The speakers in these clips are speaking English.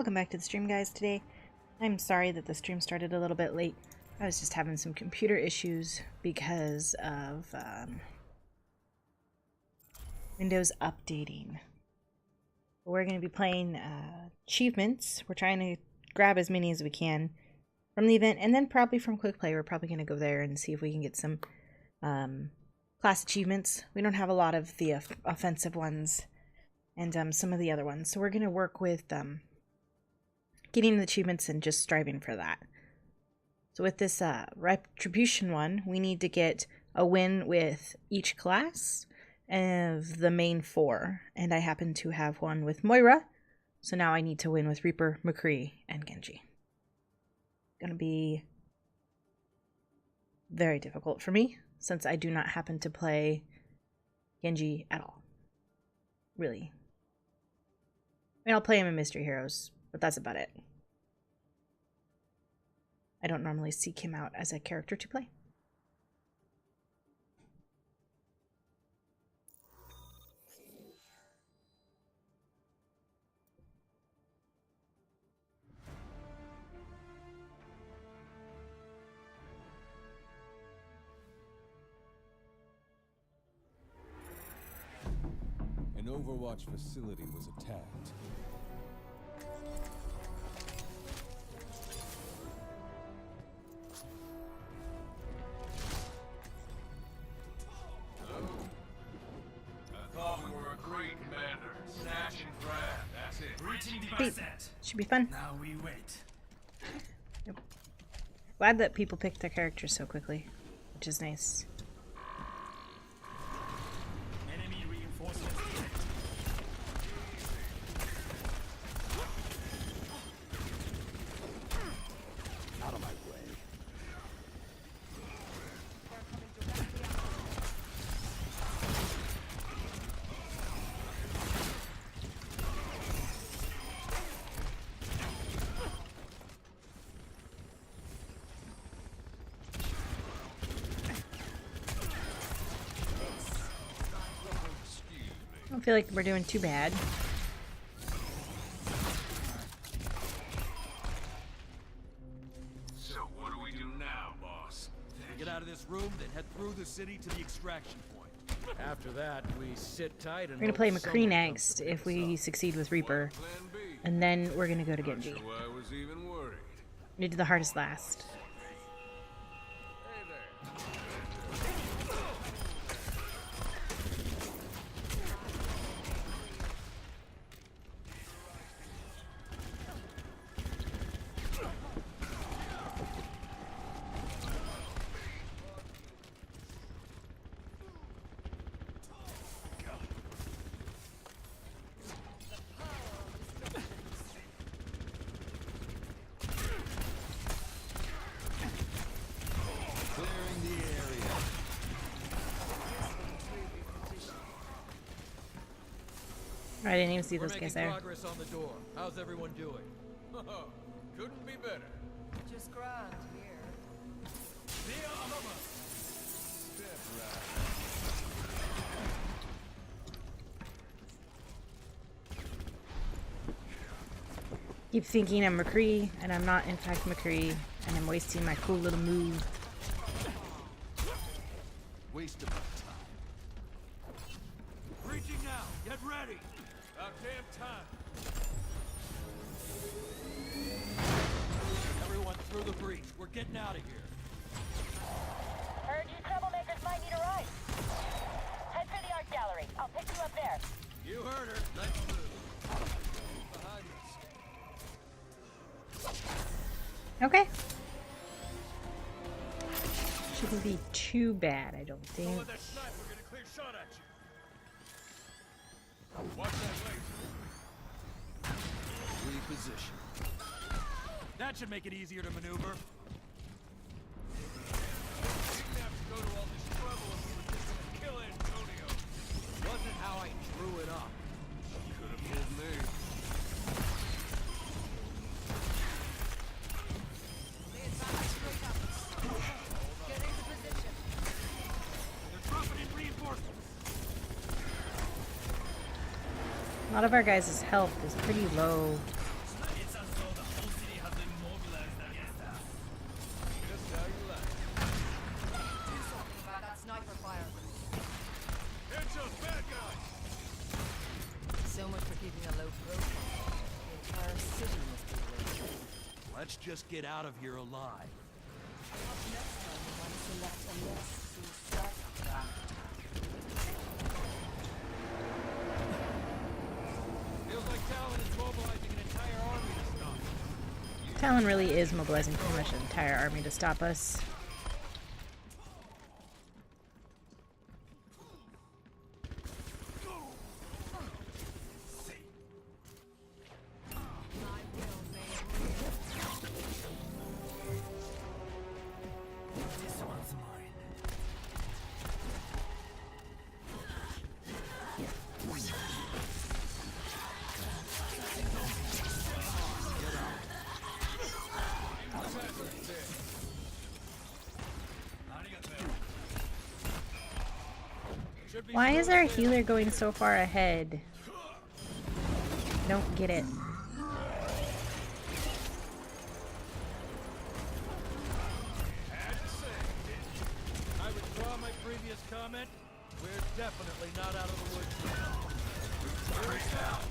Welcome back to the stream, guys. Today, I'm sorry that the stream started a little bit late. I was just having some computer issues because of Windows updating. We're going to be playing achievements. We're trying to grab as many as we can from the event, and then probably from Quick Play. We're probably going to go there and see if we can get some class achievements. We don't have a lot of the offensive ones and some of the other ones, so we're going to work with getting the achievements and just striving for that. So with this retribution one, we need to get a win with each class of the main four, and I happen to have one with Moira, so now I need to win with Reaper, McCree, and Genji. Gonna be very difficult for me since I do not happen to play Genji at all. Really. I mean, I'll play him in Mystery Heroes, but that's about it. I don't normally seek him out as a character to play. An Overwatch facility was attacked. Should be fun. Now we wait. Yep. Glad that people pick their characters so quickly, which is nice. Enemy reinforcements detected. Out of my way. I don't feel like we're doing too bad. So what do we do now, boss? We get out of this room, then head through the city to the extraction point. After that, we sit tight and We're gonna play McCree next if we succeed with Reaper, Plan B. and then we're gonna go to Genji. So I was even worried. We do the hardest last. Hey there. Clearing the area. I didn't even see We're those making guys there. progress on the door. How's everyone doing? Couldn't be better. Just grand here. Keep thinking I'm McCree, and I'm not in fact McCree, and I'm wasting my cool little move. Waste of time. Reaching now. Get ready. About damn time. Everyone through the breach. We're getting out of here. Heard you troublemakers might need a ride. Head for the art gallery. I'll pick you up there. You heard her. Let's move. Behind us. Okay. Shouldn't be too bad, I don't think. With that sniper, get a clear shot at you. Watch that laser. Reposition. That should make it easier to maneuver. Didn't have to go to all this trouble if we were just gonna kill Antonio. Wasn't how I drew it up. Could have fooled me. They're dropping in reinforcements. A lot of our guys' health is pretty low. It's a just get out of here alive. Feels like Talon is mobilizing an entire army to stop us. Talon really is mobilizing pretty much an entire army to stop us. This one's mine. Should be Why is our healer going so far ahead? Don't get it. I withdraw my previous comment. We're definitely not out of the woods yet. Here it's out.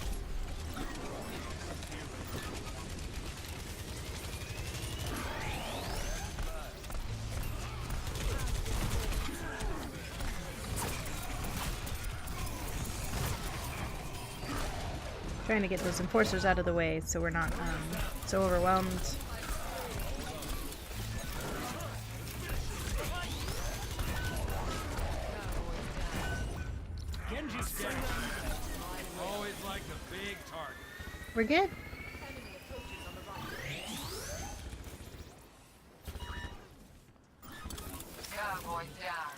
Trying to get those enforcers out of the way so we're not so overwhelmed. Genji's dead. Always like a big target. We're good. Cowboy down.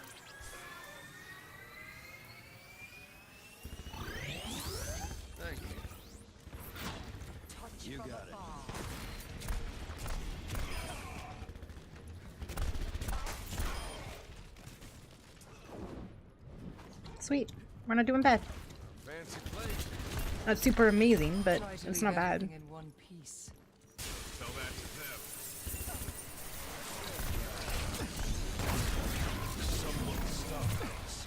Thank you. You got it. Sweet. We're not doing bad. Fancy place. Not super amazing, but Try to it's leave not bad. everything in one piece. Tell that to them. Someone stop us.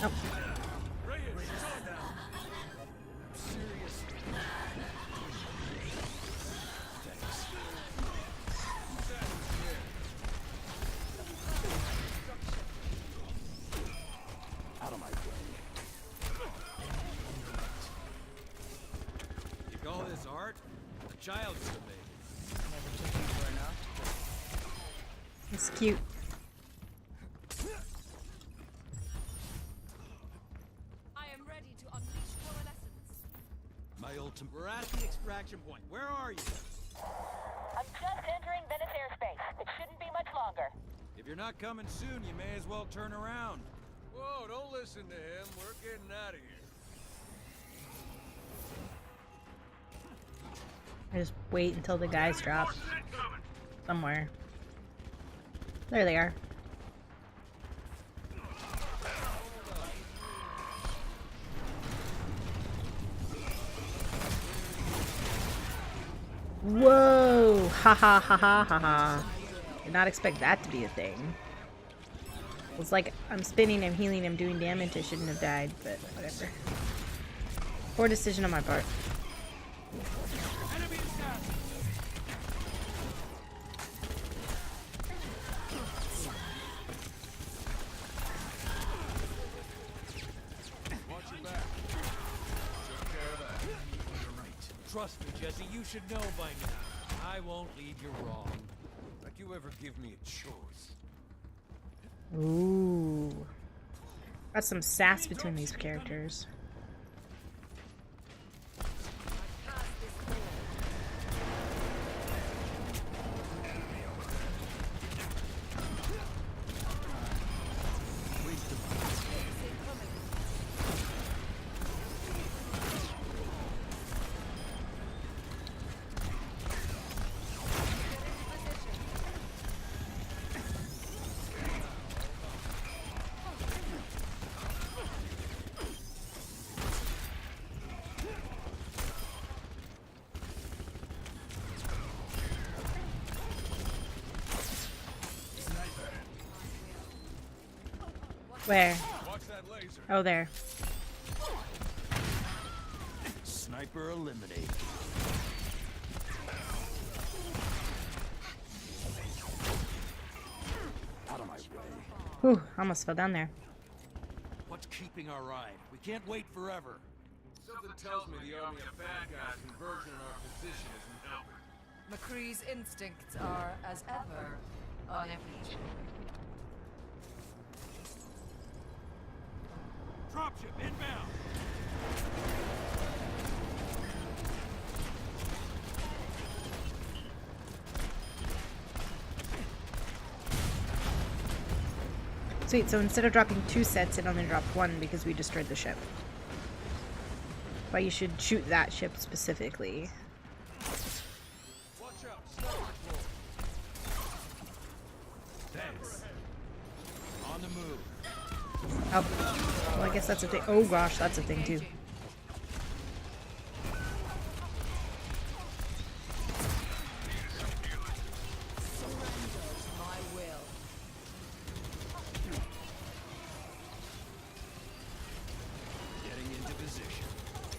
Oh, Reyes, calm down. Serious. Thanks. Out of my way. You call this art? A child could have made it. Never took you for an octopus. it's cute. I am ready to unleash coalescence. My ultimate. We're at the extraction point. Where are you? I'm just entering Venice airspace. It shouldn't be much longer. If you're not coming soon, you may as well turn around. Whoa, don't listen to him. We're getting out of here. I just wait until the guys drop somewhere. There they are. Whoa! Ha ha ha ha ha ha. Did not expect that to be a thing. It's like I'm spinning him, healing him, doing damage. I shouldn't have died, but whatever. Poor decision on my part. Enemy attack! Watch your back. Took care of that. You're right. Trust me, Jesse, you should know by now. I won't leave you wrong. Like you ever give me a choice. Ooh. Got some sass between these characters. Where? Watch that laser. Oh, there. Sniper eliminated. Out of my way. Whew, almost fell down there. What's keeping our ride? We can't wait forever. Something tells me the army of bad guys converging on our position isn't helping. McCree's instincts are, as ever, unimpeachable. Dropship inbound. Sweet, so instead of dropping 2 sets, it only dropped 1 because we destroyed the ship. But you should shoot that ship specifically. Watch out. Sniper roll. Thanks. On the move. Oh, well, I guess that's a thing. Oh gosh, that's a thing too. My will. Getting into position.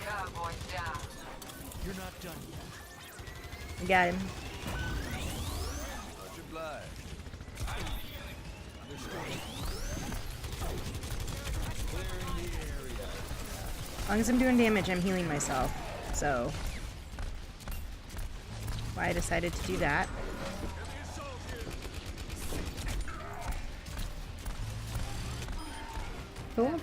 Cowboys down. You're not done yet. I got him. Much obliged. Clearing the area. As long as I'm doing damage, I'm healing myself. So, why I decided to do that. Cool.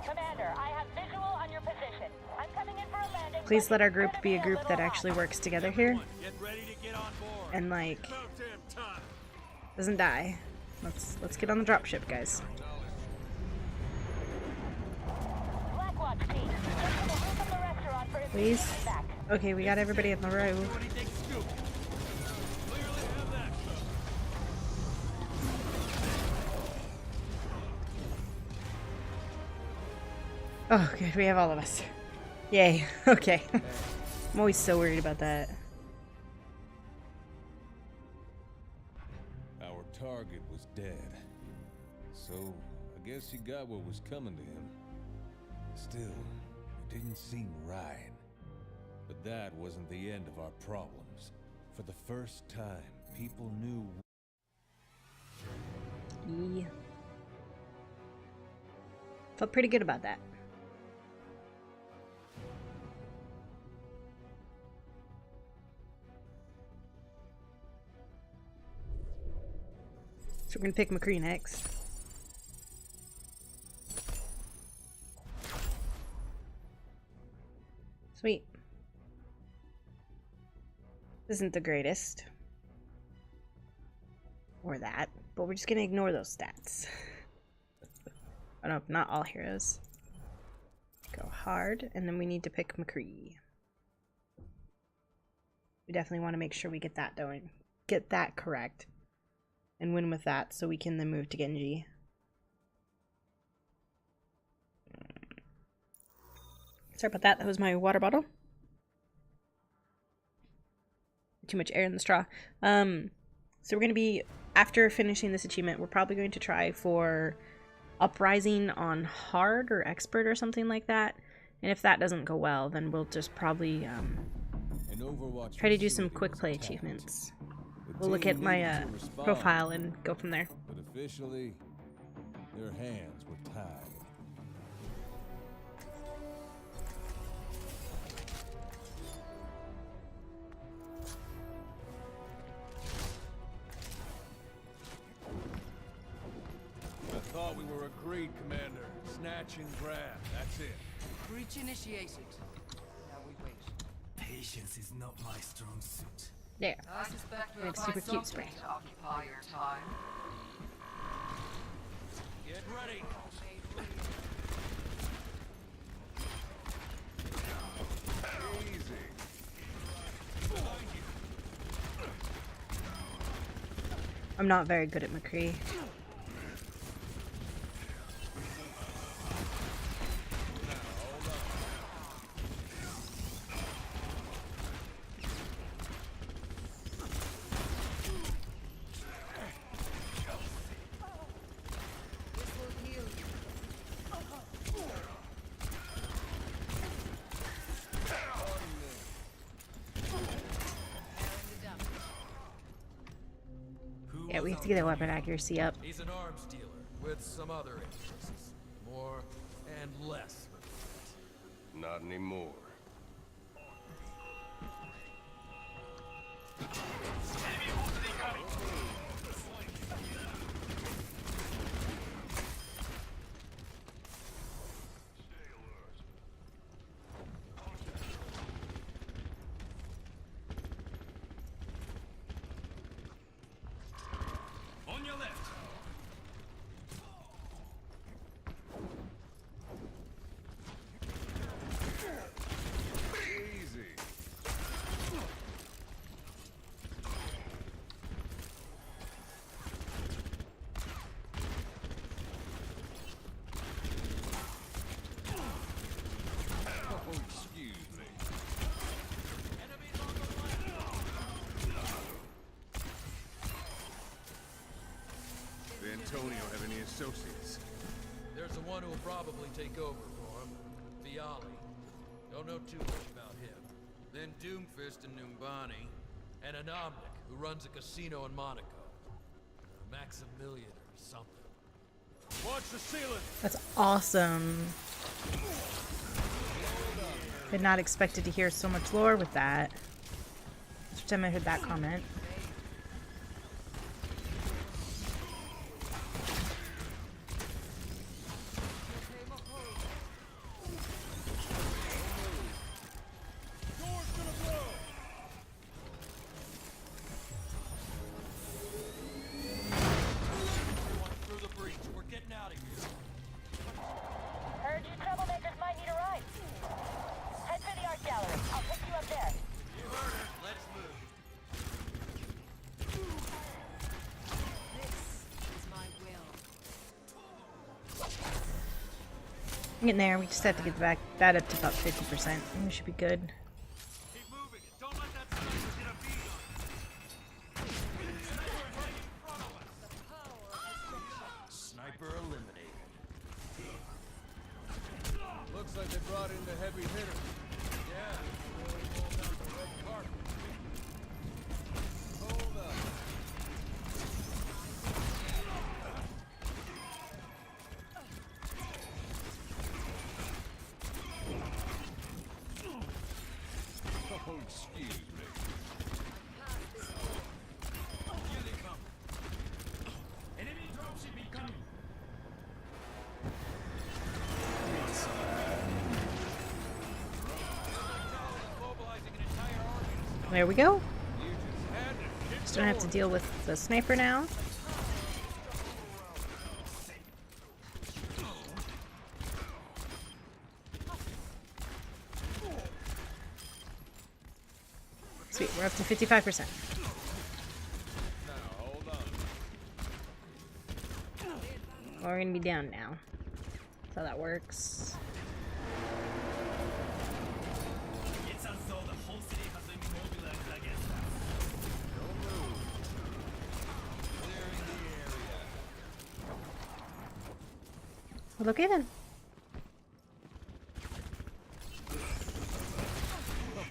Commander, I have visual on your position. I'm coming in for a landing. Please let our group be a group that actually works together here Get ready to get on board. and like About damn time. doesn't die. Let's get on the dropship, guys. Blackwatch team, get to the roof of the restaurant for Please. information back. Okay, we got everybody in the row. Anything scoop. Clearly have that. Oh, good. We have all of us. Yay. Okay. I'm always so worried about that. Our target was dead. So, I guess he got what was coming to him. Still, it didn't seem right. But that wasn't the end of our problems. For the first time, people knew. Yeah. Felt pretty good about that. So we're gonna pick McCree next. Sweet. Isn't the greatest. Or that, but we're just gonna ignore those stats. Oh no, not all heroes. Go hard, and then we need to pick McCree. We definitely want to make sure we get that going. Get that correct. And win with that so we can then move to Genji. Sorry about that. That was my water bottle. Too much air in the straw. So we're going to be, after finishing this achievement, we're probably going to try for Uprising on hard or expert or something like that. And if that doesn't go well, then we'll just probably try to do some quick play achievements. We'll look at my profile and go from there. But officially, their hands were tied. I thought we were agreed, Commander. Snatch and grab. That's it. Breach initiated. Now we wait. Patience is not my strong suit. There. I suspect We we'll have super find cute something spray. to occupy your time. Get ready. Easy. I'm not very good at McCree. This will heal you. Yeah, we have to get that weapon accuracy up. He's an arms dealer with some other interests. More and less. Not anymore. On your left. Easy. Oh, excuse me. Enemies on the left. Did Antonio have any associates? There's the one who will probably take over for him. Viali. Don't know too much about him. Then Doomfist and Numbani. And an Omnic who runs a casino in Monaco. Maximilian or something. Watch the ceiling. That's awesome. Did not expected to hear so much lore with that. First time I heard that comment. Through the breach. We're getting out of here. Heard you troublemakers might need a ride. Head for the art gallery. I'll pick you up there. You heard her. Let's move. This is my will. I'm getting there. We just have to get that up to about 50%. And we should be good. Keep moving. Don't let that sniper get a bead on you. Sniper right in front of us. Sniper eliminated. Looks like they brought in the heavy hitter. Yeah. Rolled out the red carpet. Hold up. Oh, excuse me. Here they come. Enemy dropship incoming. Mobilizing an entire army to stop. There we go. You just had to hit Just don't have to deal with the sniper now. Sweet, we're up to 55%. now. Hold on. Well, we're gonna be down now. That's how that works. It's as though the whole city has been mobilized against us. Don't move. Clearing the area. Well, okay then.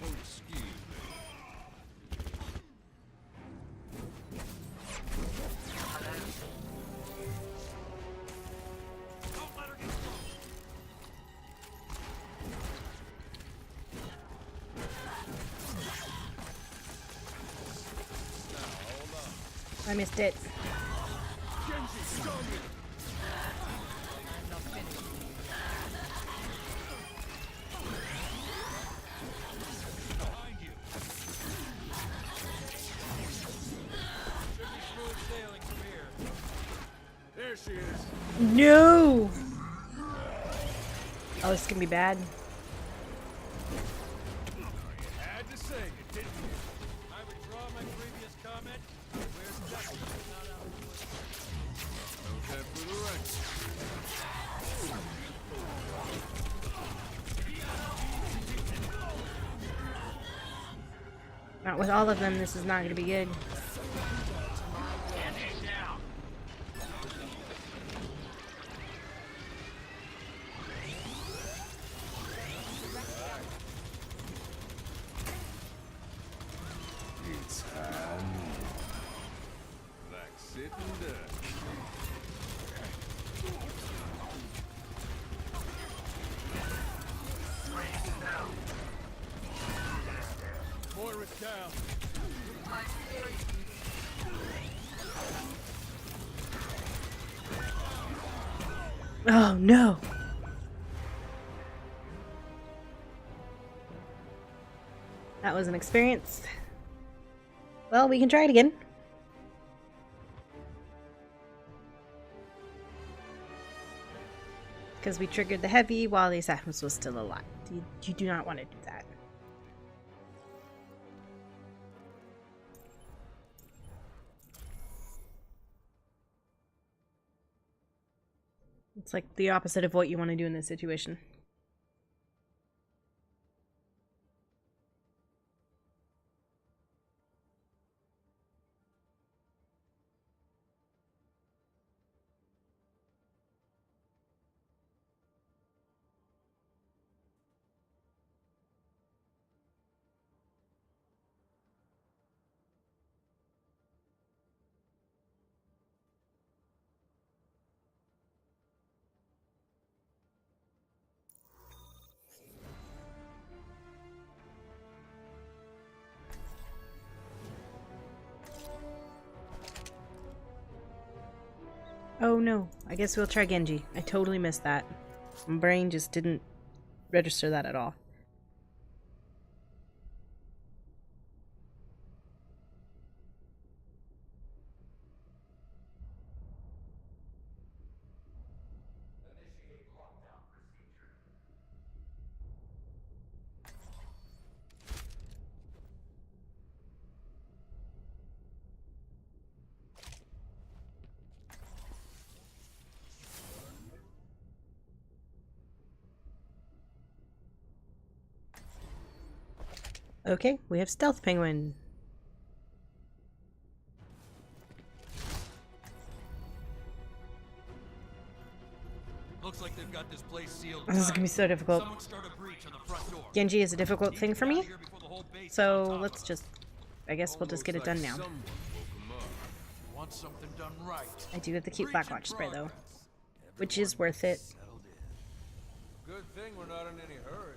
Oh, excuse me. Don't let her get close. I missed it. Genji, stun me. Behind you. Should be smooth sailing from here. There she is. No! Oh, this is gonna be bad. Had to say it, didn't you? I withdraw my previous comment. We're definitely not out of the woods. Note that for the record. Not with all of them, this is not gonna be good. Relax. sitting duck. Moira's down. Oh no! That was an experience. Well, we can try it again. Because we triggered the heavy while the assassin was still alive. You do not want to do that. It's like the opposite of what you want to do in this situation. Oh no, I guess we'll try Genji. I totally missed that. My brain just didn't register that at all. Okay, we have Stealth Penguin. Looks like they've got this place sealed. This is gonna be so difficult. Someone start a breach on the front door. Genji is a difficult thing for me, Here before the whole base is so on top let's of just... I guess we'll just get it done now. Someone woke 'em up. us. Want something done right. I do have the cute Breach in Blackwatch spray though, progress. which is worth it. Settled in. Good thing we're not in any hurry.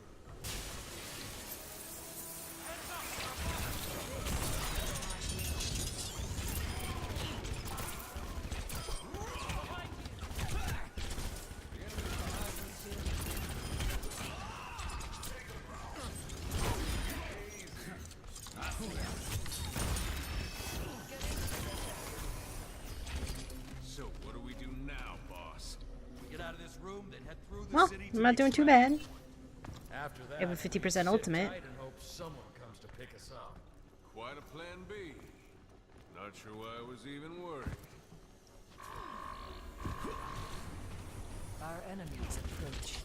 So what do we do now, boss? We get out of this room, then head through the Well, city I'm to not the doing too extraction bad. point. After that, I have a 50% we ultimate. sit tight and hope someone comes to pick us up. Quite a plan B. Not sure why I was even worried. Our enemies approach.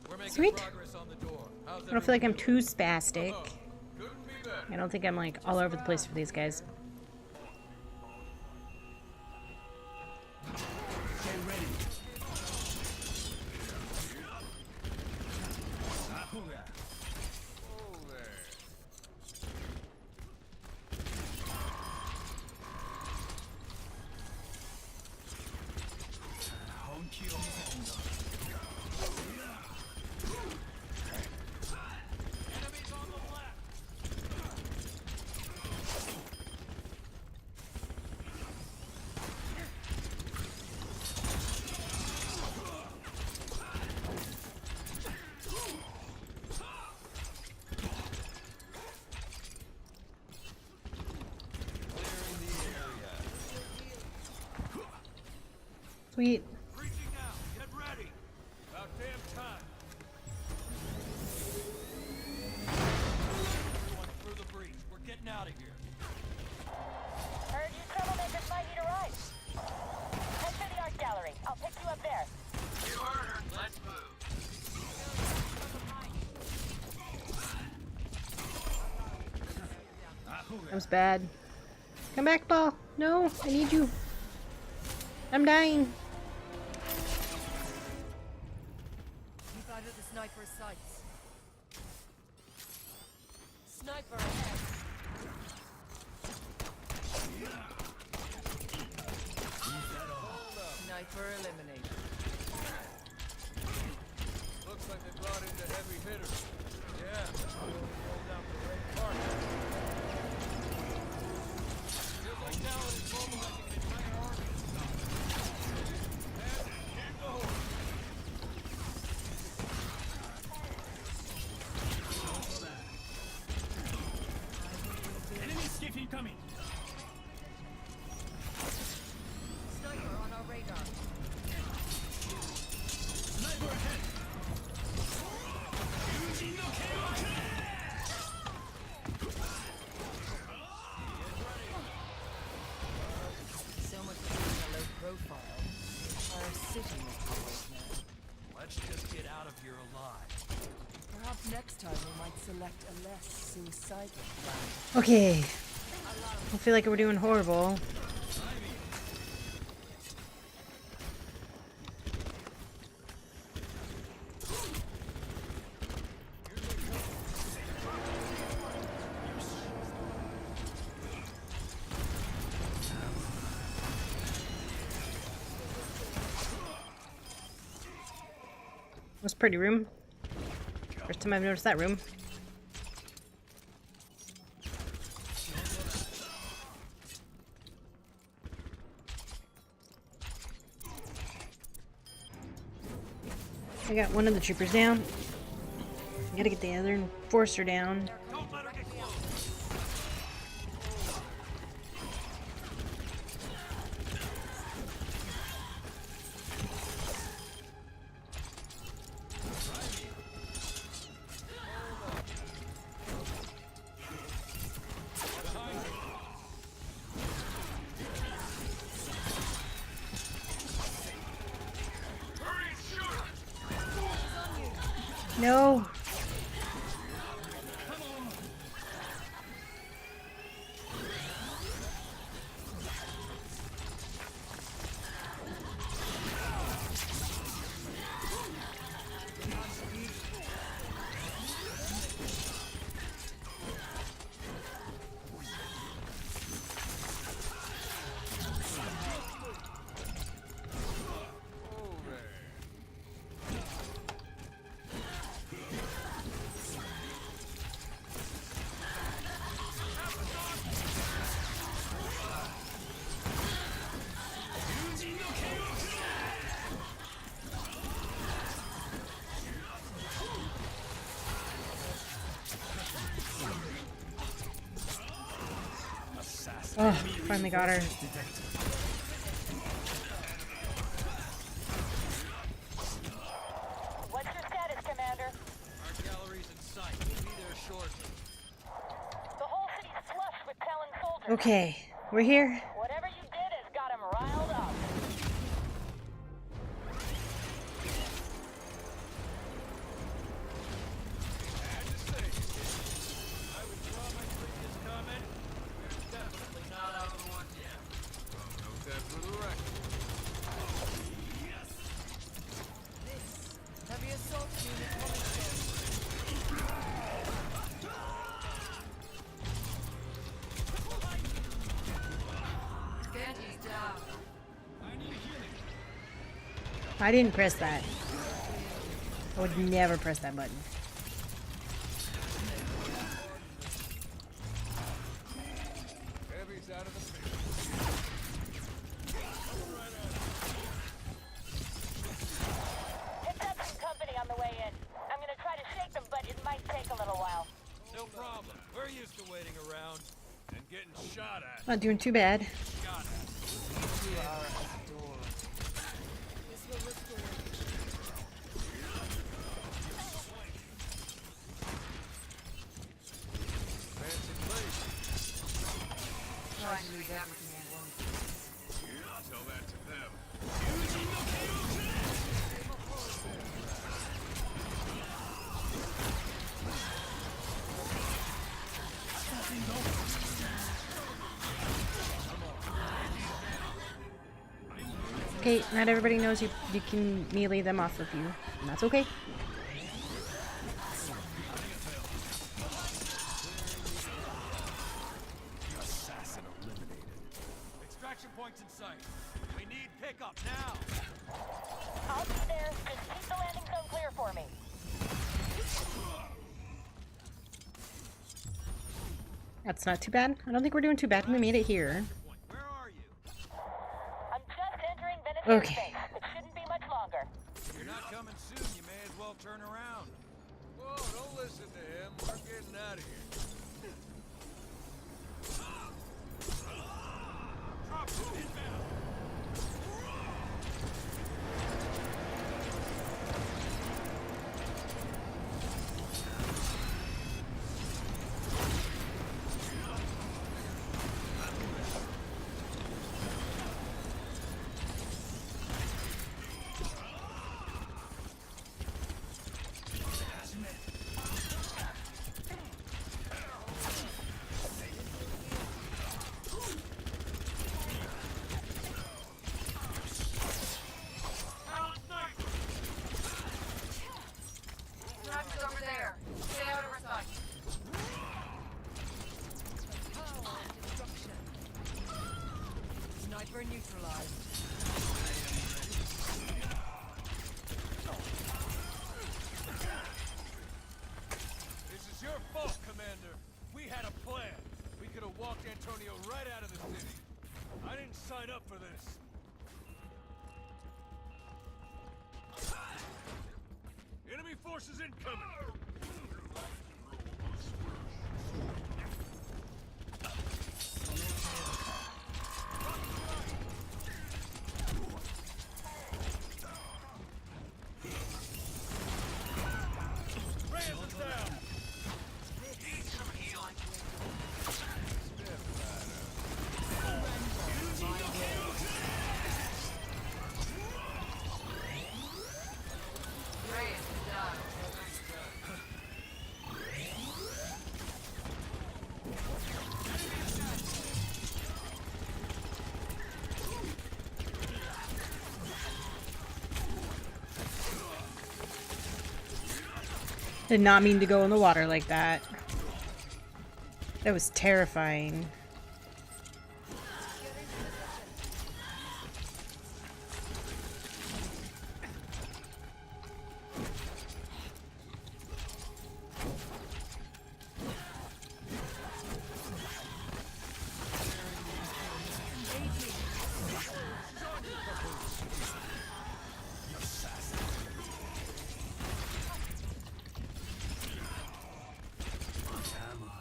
We're making Sweet. progress on the door. How's I don't feel like I'm everyone too spastic. Couldn't be better. I don't think I'm like all over the place for these guys. Oh, there. Sweet. Reaching now. Get ready. About damn time. Everyone through the breach. We're getting out of here. Heard you troublemakers might need a ride. Head for the art gallery. I'll pick you up there. You heard her. Let's move. That was bad. Come back, ball. No, I need you. I'm dying. Keep out of the sniper's sights. Sniper ahead. Sniper eliminated. Looks like they brought in the heavy hitters. Yeah. Rolled out the red carpet. Feels like Talon is mobilizing an entire army to stop us. Man, can't go. Enemy escape incoming. Sniper on our radar. Sniper ahead. So much for being a low profile. Our city must be right now. Let's just get out of here alive. Perhaps next time we might select a less suicidal plan. Okay. I feel like we're doing horrible. That's a pretty room. First time I've noticed that room. I got one of the troopers down. I gotta get the other enforcer down. Don't let her get close. No. Oh, finally got her. What's your status, Commander? Our gallery's in sight. We'll be there shortly. The whole city's flush with Talon soldiers. Okay, we're here. Whatever you did has got him riled up. Had to say, I withdraw my previous comment. We're definitely not out of the woods yet. Note that for the record. Heavy assault unit coming close. Getty's down. I didn't press that. I would never press that button. Heavy's out of the picture. Picked up some company on the way in. I'm gonna try to shake them, but it might take a little while. No problem. We're used to waiting around and getting shot at. Not doing too bad. Shot at. You are adorable. trying to leave everything in one piece. Tell that to them. Okay, not everybody knows you can melee them off of you, and that's okay. Assassin eliminated. Extraction points in sight. We need pickup now. I'll be there. Just keep the landing zone clear for me. That's not too bad. I don't think we're doing too bad. We made it here. Where are you? I'm just entering Venezuela Okay. space. It shouldn't be much longer. If you're not coming soon, you may as well turn around. Whoa, don't listen to him. We're getting out of here. Drop inbound. Tracks over there. Stay out of our sight. Sniper neutralized. This is your fault, Commander. We had a plan. We could have walked Antonio right out of the city. I didn't sign up for this. Enemy forces incoming! Reyes is down! Reyes is done. Did not mean to go in the water like that. That was terrifying.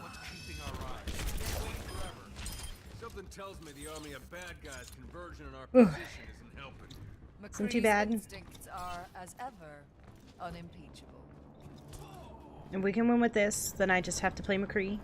What's keeping our eyes? Waiting forever. Something tells me the army of bad guys' conversion in our position isn't helping. Isn't too McCree's bad. instincts are, as ever, unimpeachable. If we can win with this, then I just have to play McCree.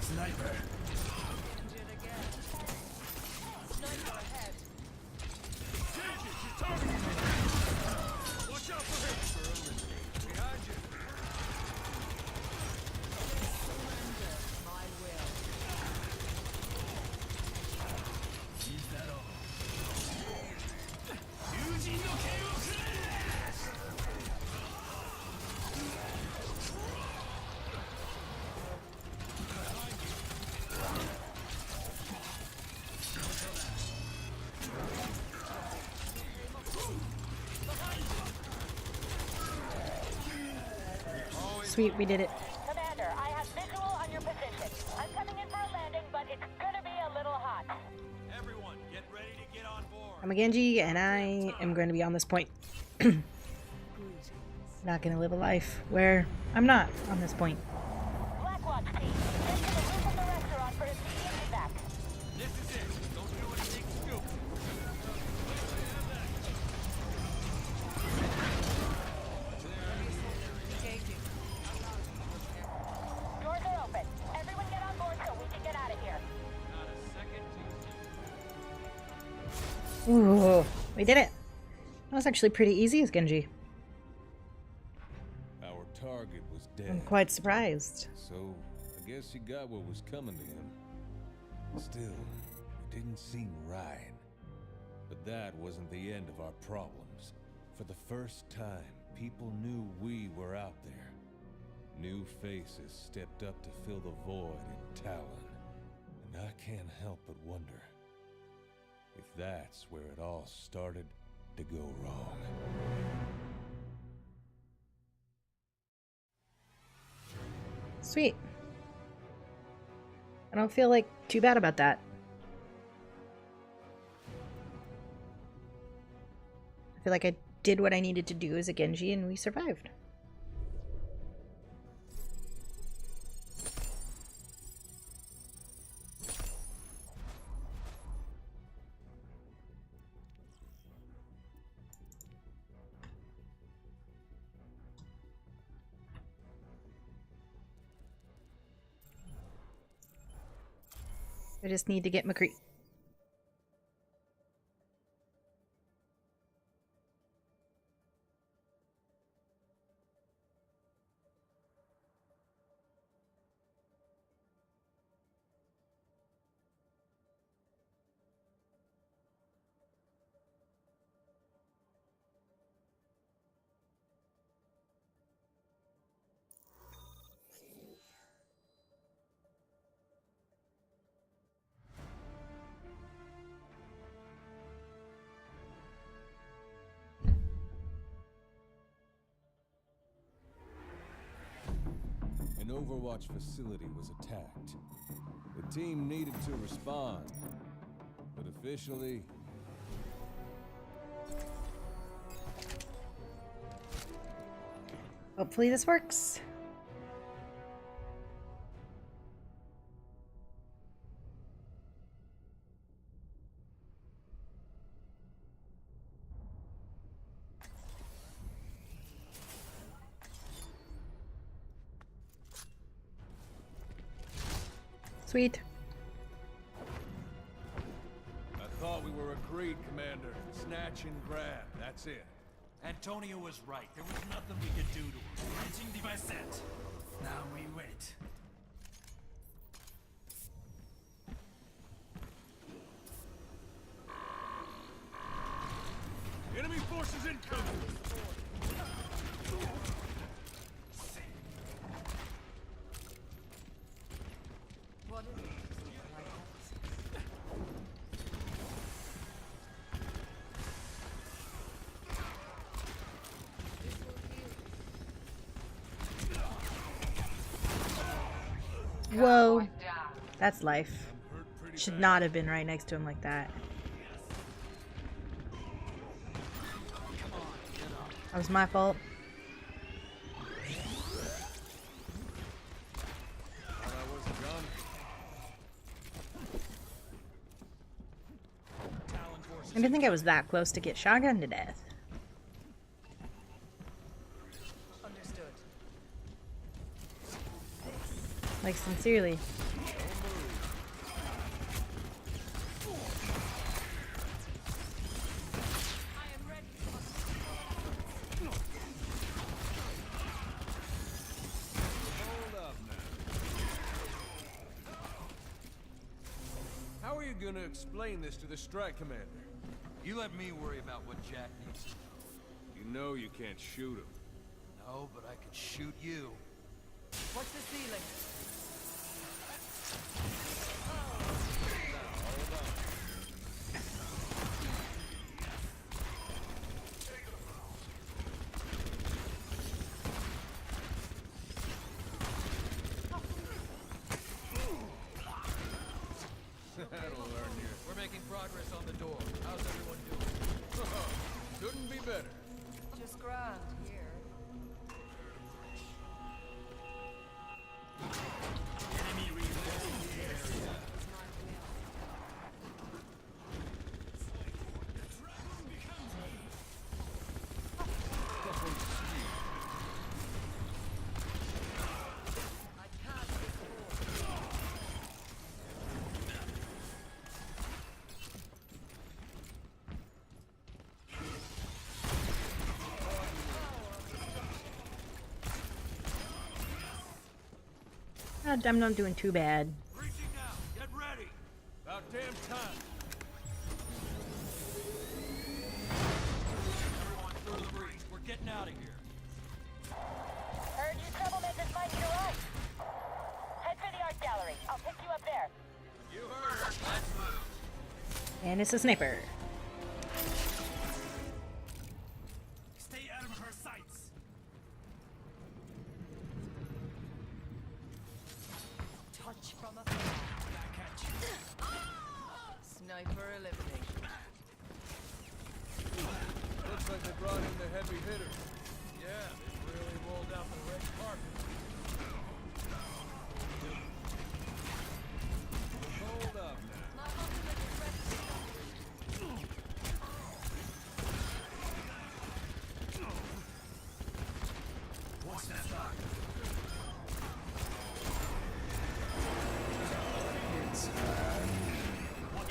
Sniper. Injured again. Sniper ahead. Watch out for him! Behind you! Surrender my will. Is that all? Yujin no ken wo kure! Sweet, we did it. Commander, I have visual on your position. I'm coming in for a landing, but it's gonna be a little hot. Everyone, get ready to get on board. I'm a Genji, and I am going to be on this point. Not going to live a life where I'm not on this point. Blackwatch team, get to the roof of the restaurant for immediate back. This is it. Don't do anything stupid. Doors are open. Everyone get on board so we can get out of here. Not a second to Ooh, we did it. That was actually pretty easy as Genji. Our target was dead. I'm quite surprised. So, I guess he got what was coming to him. Still, it didn't seem right. But that wasn't the end of our problems. For the first time, people knew we were out there. New faces stepped up to fill the void in Talon. And I can't help but wonder if that's where it all started to go wrong. Sweet. I don't feel like too bad about that. I feel like I did what I needed to do as a Genji and we survived. I just need to get McCree. An Overwatch facility was attacked. The team needed to respond, but officially, Hopefully this works. Sweet. I thought we were agreed, Commander. Snatch and grab. That's it. Antonio was right. There was nothing we could do to him. Launching device set. Now we wait. Enemy forces incoming! What is it? Whoa. That's life. Should not have been right next to him like that. That was my fault. Thought I was done. I didn't think I was that close to get shotgunned to death. Understood. Like, sincerely. Hold up now. How are you gonna explain this to the strike commander? You let me worry about what Jack needs to know. You know you can't shoot him. No, but I could shoot you. What's the ceiling? That'll learn you. We're making progress on the door. How's everyone doing? I'm not doing too bad. Reaching now. Get ready. About damn time. Everyone through the breach. We're getting out of here. Heard you troublemakers might need a ride. Head for the art gallery. I'll pick you up there. You heard her. Let's move. And it's a sniper. Stay out of her sights. Touch from afar. Back at you. Sniper eliminated. Looks like they brought in the heavy hitter. Yeah, they really rolled out the red carpet. Hold up now. My ultimate is ready. What's that lock?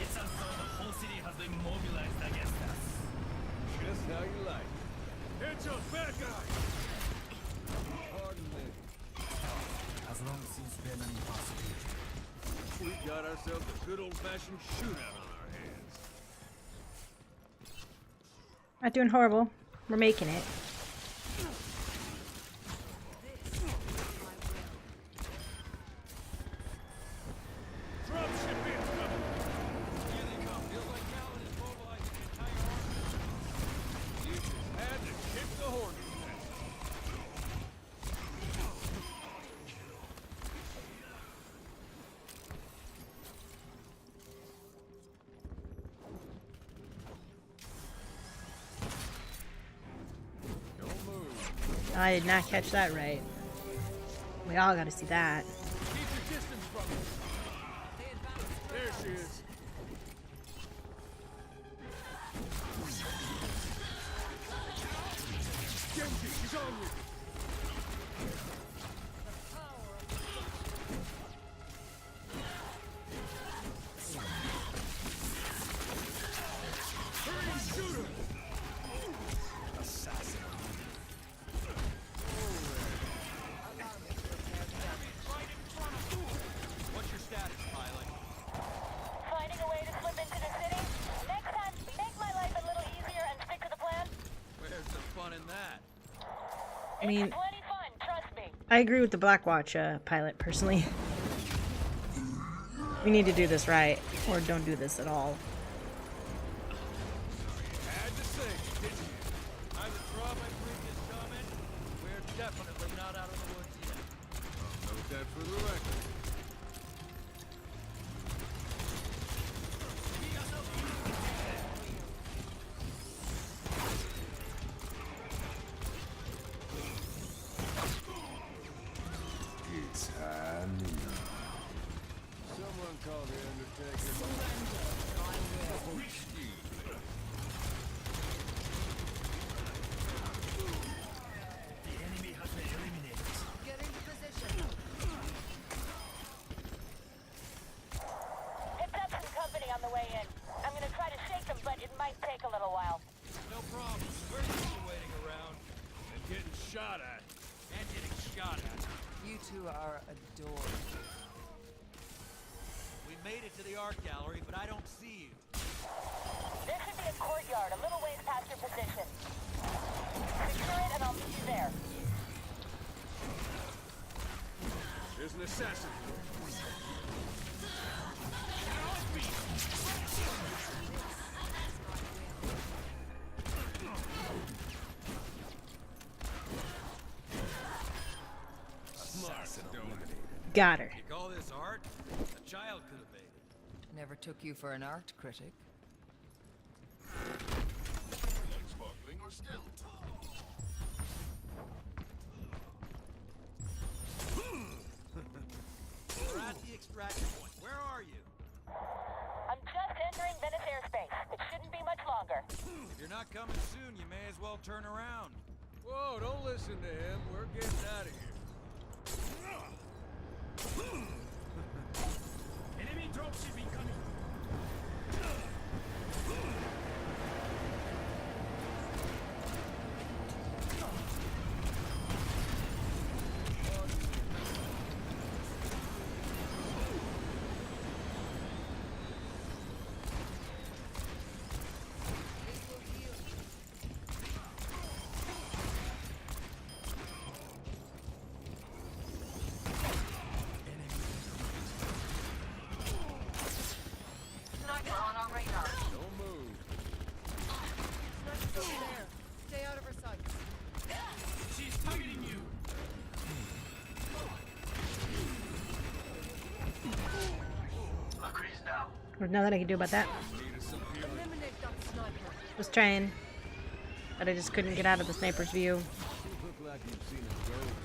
It's as though the whole city has been mobilized against us. Just how you like. Heads up, bad guy! Pardon me. As long as it's been an impossibility. We got ourselves a good old-fashioned shootout on our hands. Not doing horrible. We're making it. Dropship incoming! Here they come. Feels like Calvin is mobilizing the entire army. You just had to kick the hornet's nest. Don't move. I did not catch that right. We all got to see that. Keep your distance from her. There she is. Genji, she's on you. Hurry and shoot her. Assassin. What's your status, pilot? Finding a way to slip into the city? Next time, make my life a little easier and stick to the plan. Where's the fun in that? I mean, It's plenty fun, trust me. I agree with the Blackwatch pilot, personally. We need to do this right, or don't do this at all. Had to say, didn't you? I withdraw my previous comment. We're definitely not out of the woods yet. Note that for the record. It's time. Someone call the Undertaker. The enemy has been eliminated. Get into position. Picked up some company on the way in. I'm gonna try to shake them, but it might take a little while. No problem. We're used to waiting around And getting shot at. and getting shot at. You two are adored. We made it to the art gallery, but I don't see you. There should be a courtyard a little ways past your position. Secure it and I'll meet you there. There's an assassin. Assassin eliminated. Got her. You call this art? A child could have made it. Never took you for an art critic. We're at the extraction point. Where are you? I'm just entering Venice airspace. It shouldn't be much longer. If you're not coming soon, you may as well turn around. Whoa, don't listen to him. We're getting out of here. Enemy dropship incoming. There's nothing I can do about that. Eliminate that sniper. Was trying, but I just couldn't get out of the sniper's view. You look like you've seen a ghost.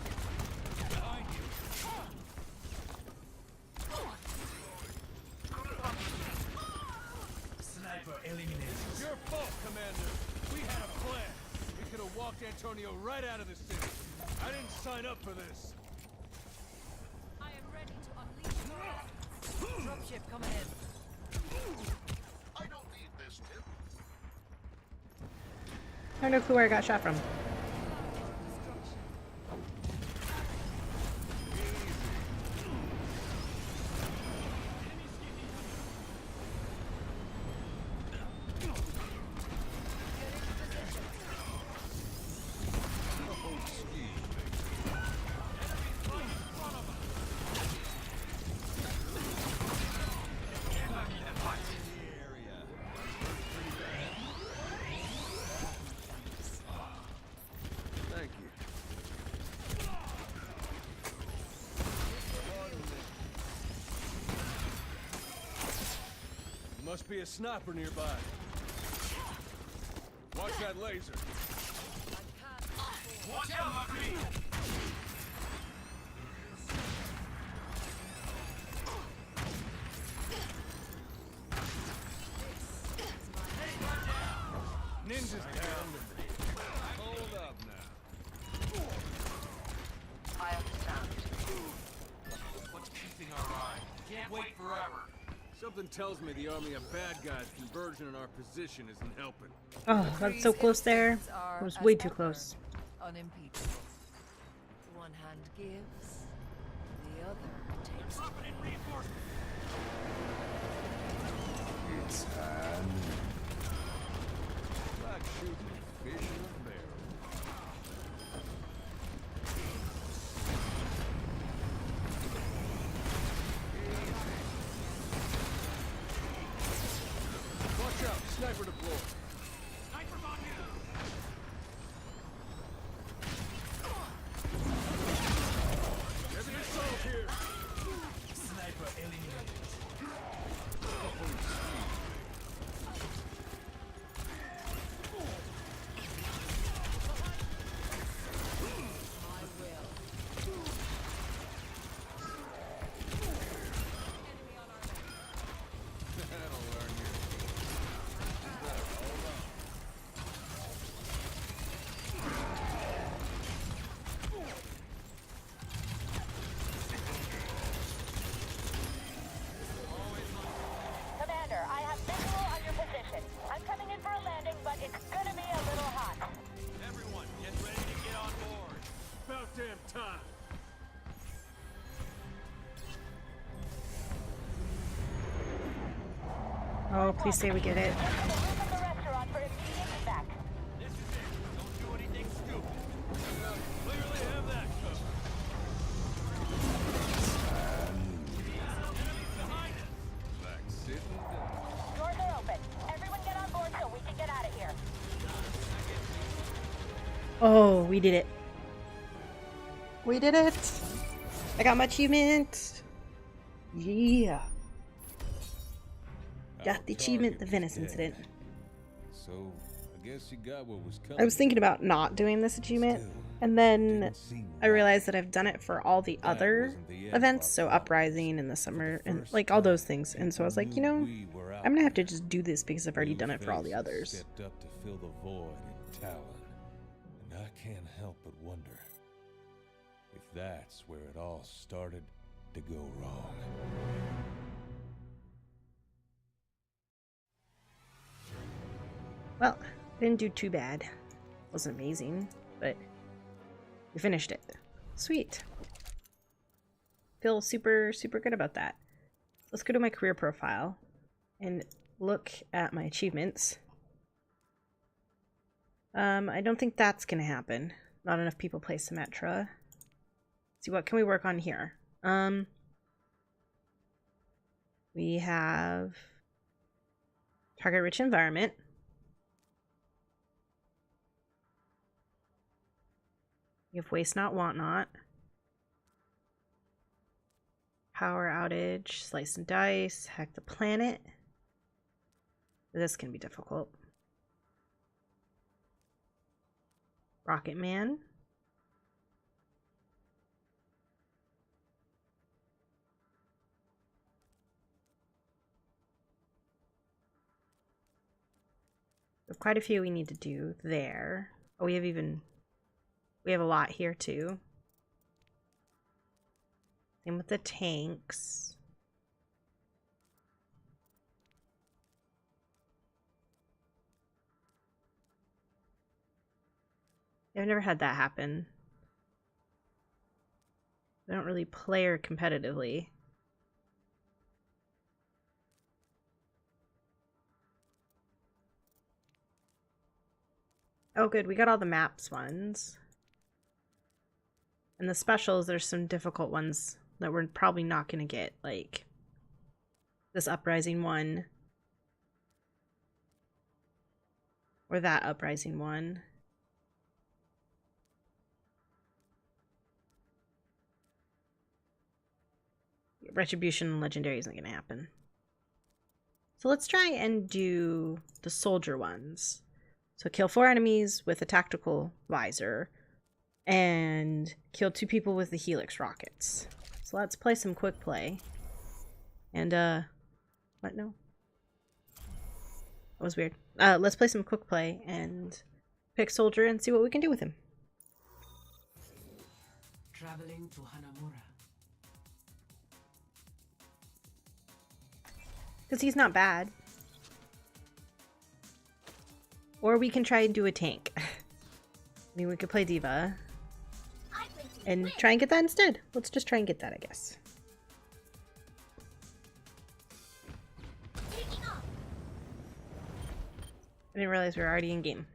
Sniper eliminated. Your fault, Commander. We had a plan. We could have walked Antonio right out of the city. I didn't sign up for this. I am ready to unleash the rest. Dropship coming in. I don't need this tip. I have no clue where I got shot from. Thank you. Must be a sniper nearby. Watch that laser. Watch out, Buckley! Ninja's down. Hold up now. I understand. What's keeping our eye? Can't wait forever. Something tells me the army of bad guys converging on our position isn't helping. Oh, that's so close there. It was way too close. Unimpeachable. One hand gives, the other takes. Dropping in reinforcements. It's Like shooting fish in a barrel. Watch out, sniper deployed. Sniper's on you. Heavy assault here. Sniper eliminated. That'll learn you. Commander, I have visual on your position. I'm coming in for a landing, but it's gonna be a little hot. Everyone, get ready to get on board. About damn time. Oh, please say we get it. Get to the roof of the restaurant for immediate feedback. This is it. Don't do anything stupid. Clearly have that covered. Behind us. Like sitting down. Doors are open. Everyone get on board so we can get out of here. Oh, we did it. We did it. I got my achievement. Yeah. Got the achievement, the Venice incident. So, I guess you got what was coming. I was thinking about not doing this achievement, and then I realized that I've done it for all the other events, so Uprising and the summer, and like all those things. And so I was like, you know, I'm gonna have to just do this because I've already done it for all the others. Stepped up to fill the void in Talon, and I can't help but wonder if that's where it all started to go wrong. Well, didn't do too bad. Wasn't amazing, but we finished it. Sweet. Feel super, super good about that. Let's go to my career profile and look at my achievements. I don't think that's gonna happen. Not enough people play Symmetra. See, what can we work on here? We have target rich environment. We have waste not, want not. Power outage, slice and dice, hack the planet. This can be difficult. Rocket Man. There's quite a few we need to do there. Oh, we have a lot here too. Same with the tanks. I've never had that happen. I don't really play her competitively. Oh good, we got all the maps ones. And the specials, there's some difficult ones that we're probably not going to get, like this Uprising one. Or that Uprising one. Retribution and Legendary isn't going to happen. So let's try and do the soldier ones. So kill 4 enemies with a tactical visor and kill 2 people with the Helix rockets. So let's play some quick play. And what? No, that was weird. Let's play some quick play and pick soldier and see what we can do with him. Traveling to Hanamura. Because he's not bad. Or we can try and do a tank. I mean, we could play Diva and try and get that instead. Let's just try and get that, I guess. I didn't realize we were already in game.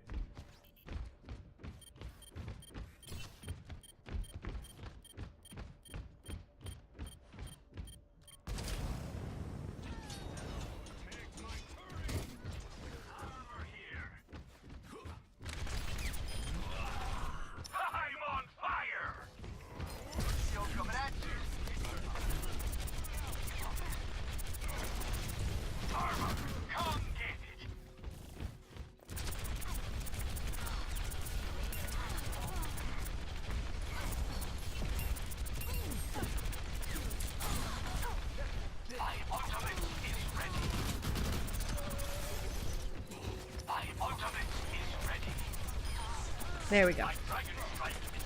There we go.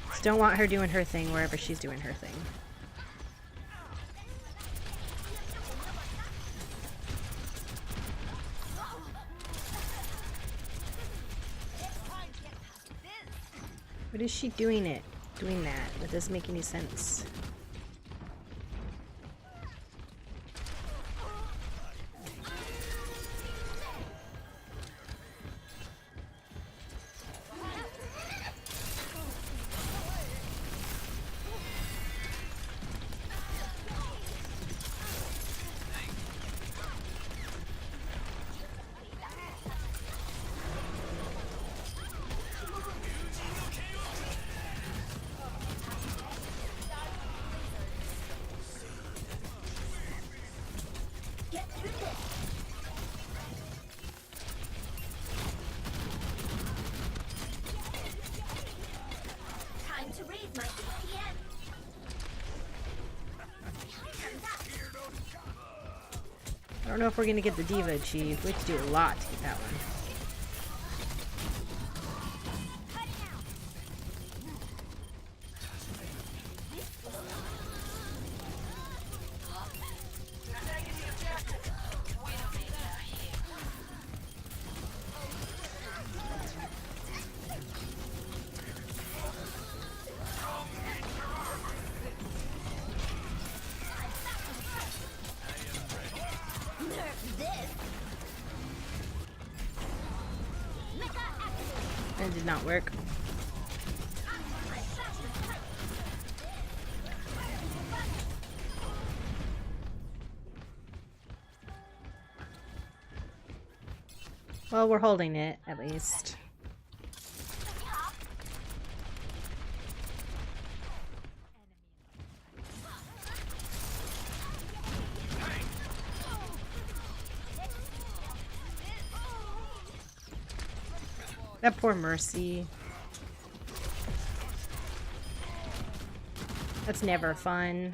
Just don't want her doing her thing wherever she's doing her thing. What is she doing doing that? That doesn't make any sense. I don't know if we're gonna get the Diva achieved. We have to do a lot to get that one. That did not work. Well, we're holding it, at least. That poor Mercy. That's never fun.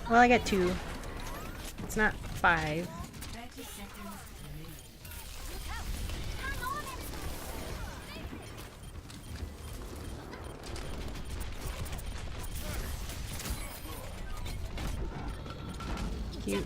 Well, I got 2. It's not 5. Cute.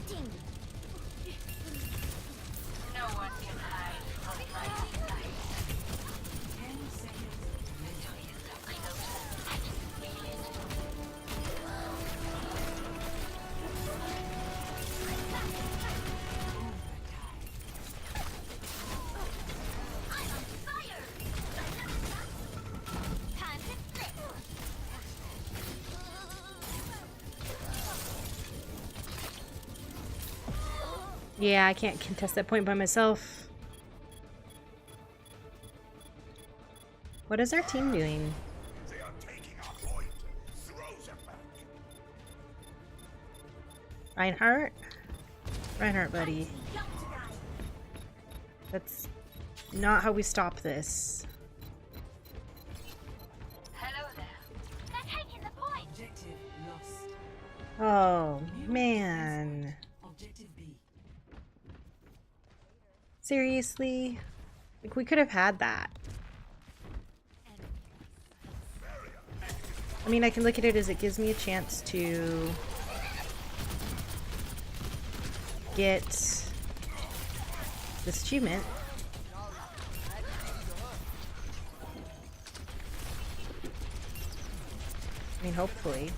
Yeah, I can't contest that point by myself. What is our team doing? They are taking our point. Throws it back. Reinhardt? Reinhardt, buddy. That's not how we stop this. Hello there. They're taking the point. Objective lost. Oh, man. Objective B. Seriously? Like, we could have had that. I mean, I can look at it as it gives me a chance to get this achievement. I mean, hopefully.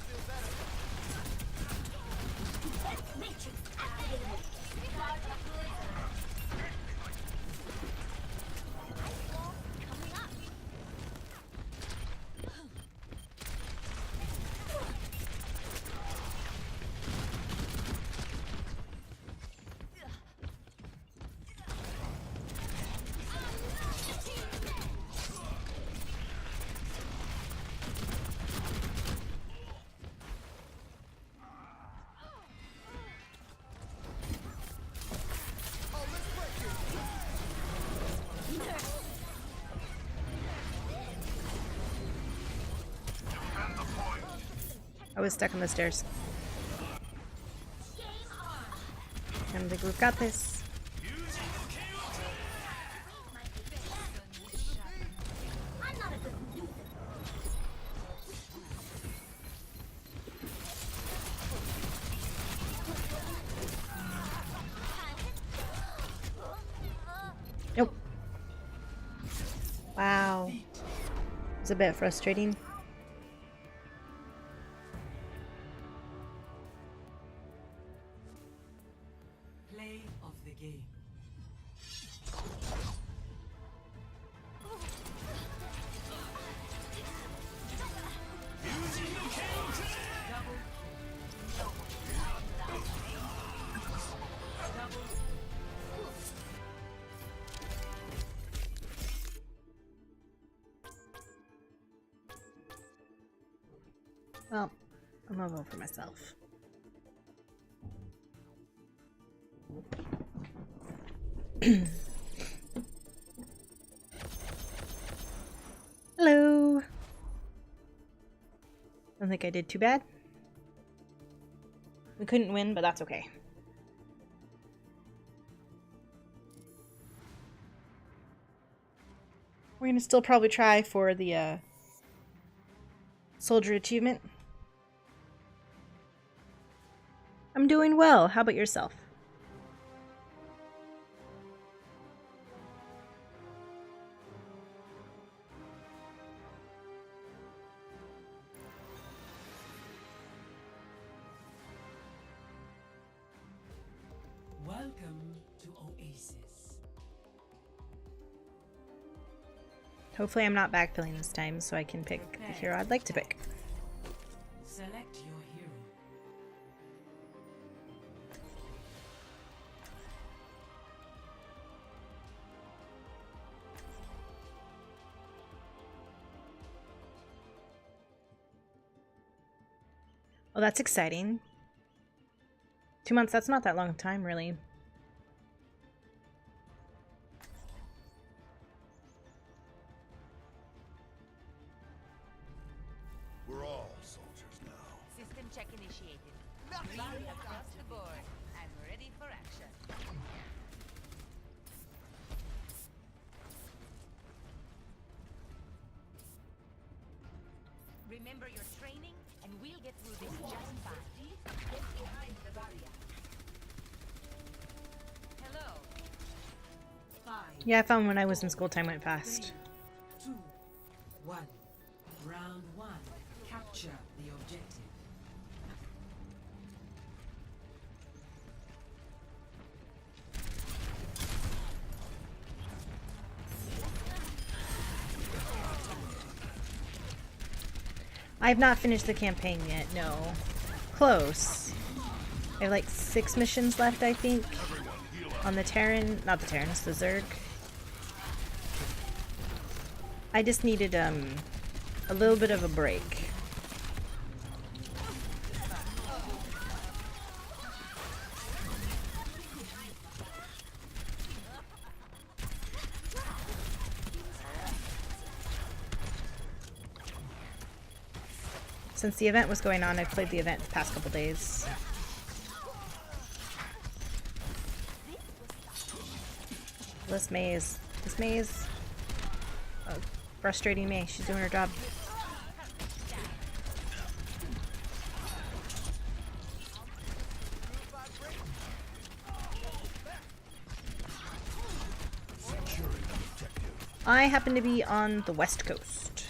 I was stuck on the stairs. And the group got this. Nope. Wow. It's a bit frustrating. Play of the game. Well, I'm gonna vote for myself. Hello. Don't think I did too bad. We couldn't win, but that's okay. We're gonna still probably try for the soldier achievement. I'm doing well. How about yourself? Hopefully I'm not backfilling this time so I can pick the hero I'd like to pick. Select your hero. Well, that's exciting. 2 months, that's not that long of time, really. We're all soldiers now. System check initiated. Green across the board. I'm ready for action. Remember your training, and we'll get through this just fine. Get behind the barrier. Hello. Yeah, I found when I was in school time went fast. 2, 1. Round 1. Capture the objective. I have not finished the campaign yet, no. Close. I have like 6 missions left, I think. On the Terran, not the Terrans, the Zerg. I just needed a little bit of a break. Since the event was going on, I've played the event the past couple days. This maze. This maze. Oh, frustrating me. She's doing her job. I happen to be on the West Coast.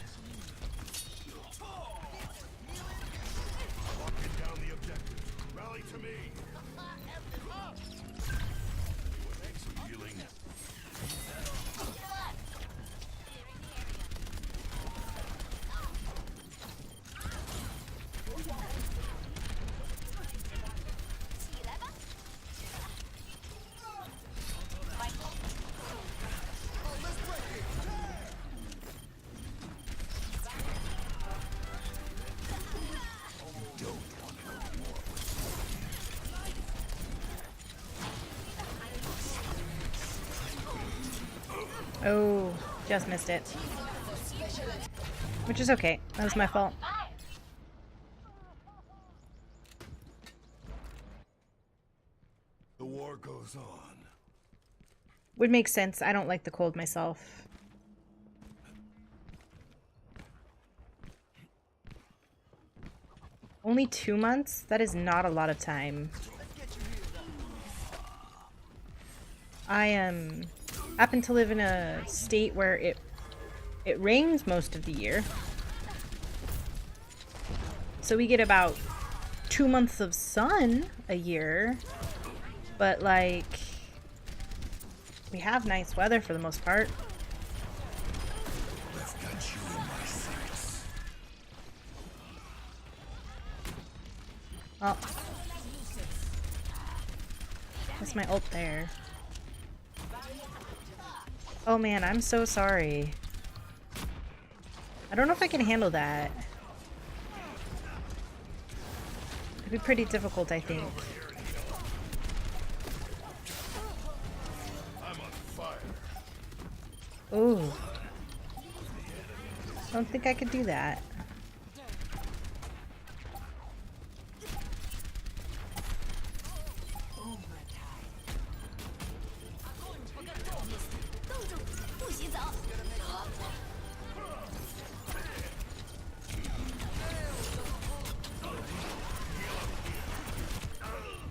Locking down the objective. Rally to me. Thanks for healing. Oh, just missed it. Which is okay. That was my fault. The war goes on. Would make sense. I don't like the cold myself. Only 2 months? That is not a lot of time. I happen to live in a state where it rains most of the year. So we get about 2 months of sun a year. But like, we have nice weather for the most part. I've got you in my sights. Oh. That's my ult there. Oh man, I'm so sorry. I don't know if I can handle that. It'd be pretty difficult, I think. I'm on fire. Ooh. Don't think I could do that.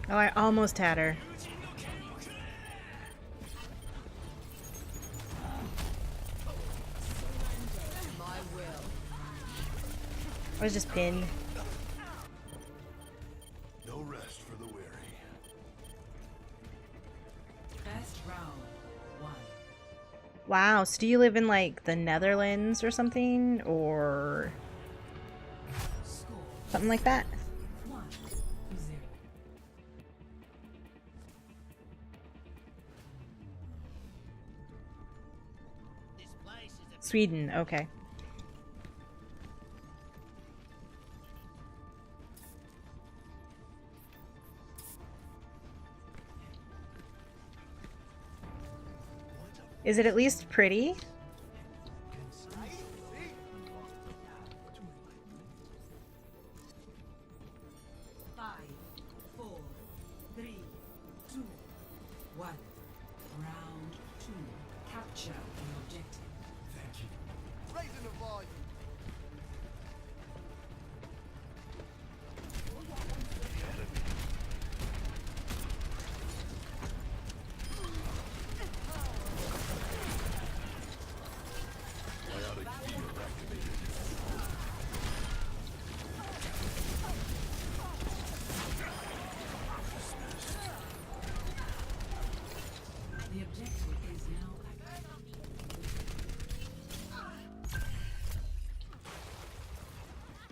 Oh, I almost had her. I was just pinned. No rest for the weary. Best round 1. Wow, so do you live in like the Netherlands or something? Or something like that? Sweden, okay. Is it at least pretty?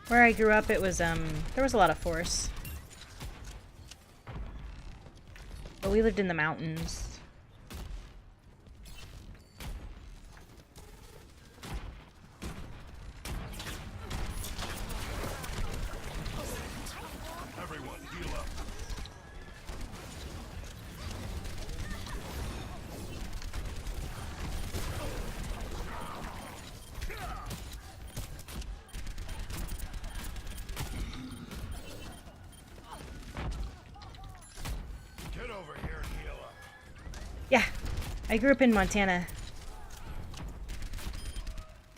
Where I grew up, it was, there was a lot of force. But we lived in the mountains. Everyone, heal up. Get over here and heal up. Yeah, I grew up in Montana.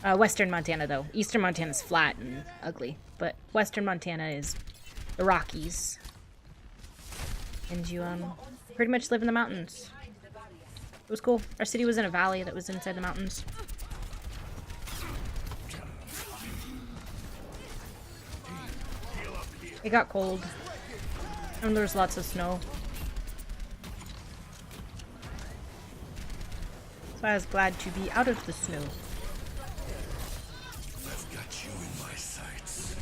Western Montana, though. Eastern Montana's flat and ugly, but Western Montana is the Rockies. And you, pretty much live in the mountains. It was cool. Our city was in a valley that was inside the mountains. It got cold. And there was lots of snow. So I was glad to be out of the snow. I've got you in my sights.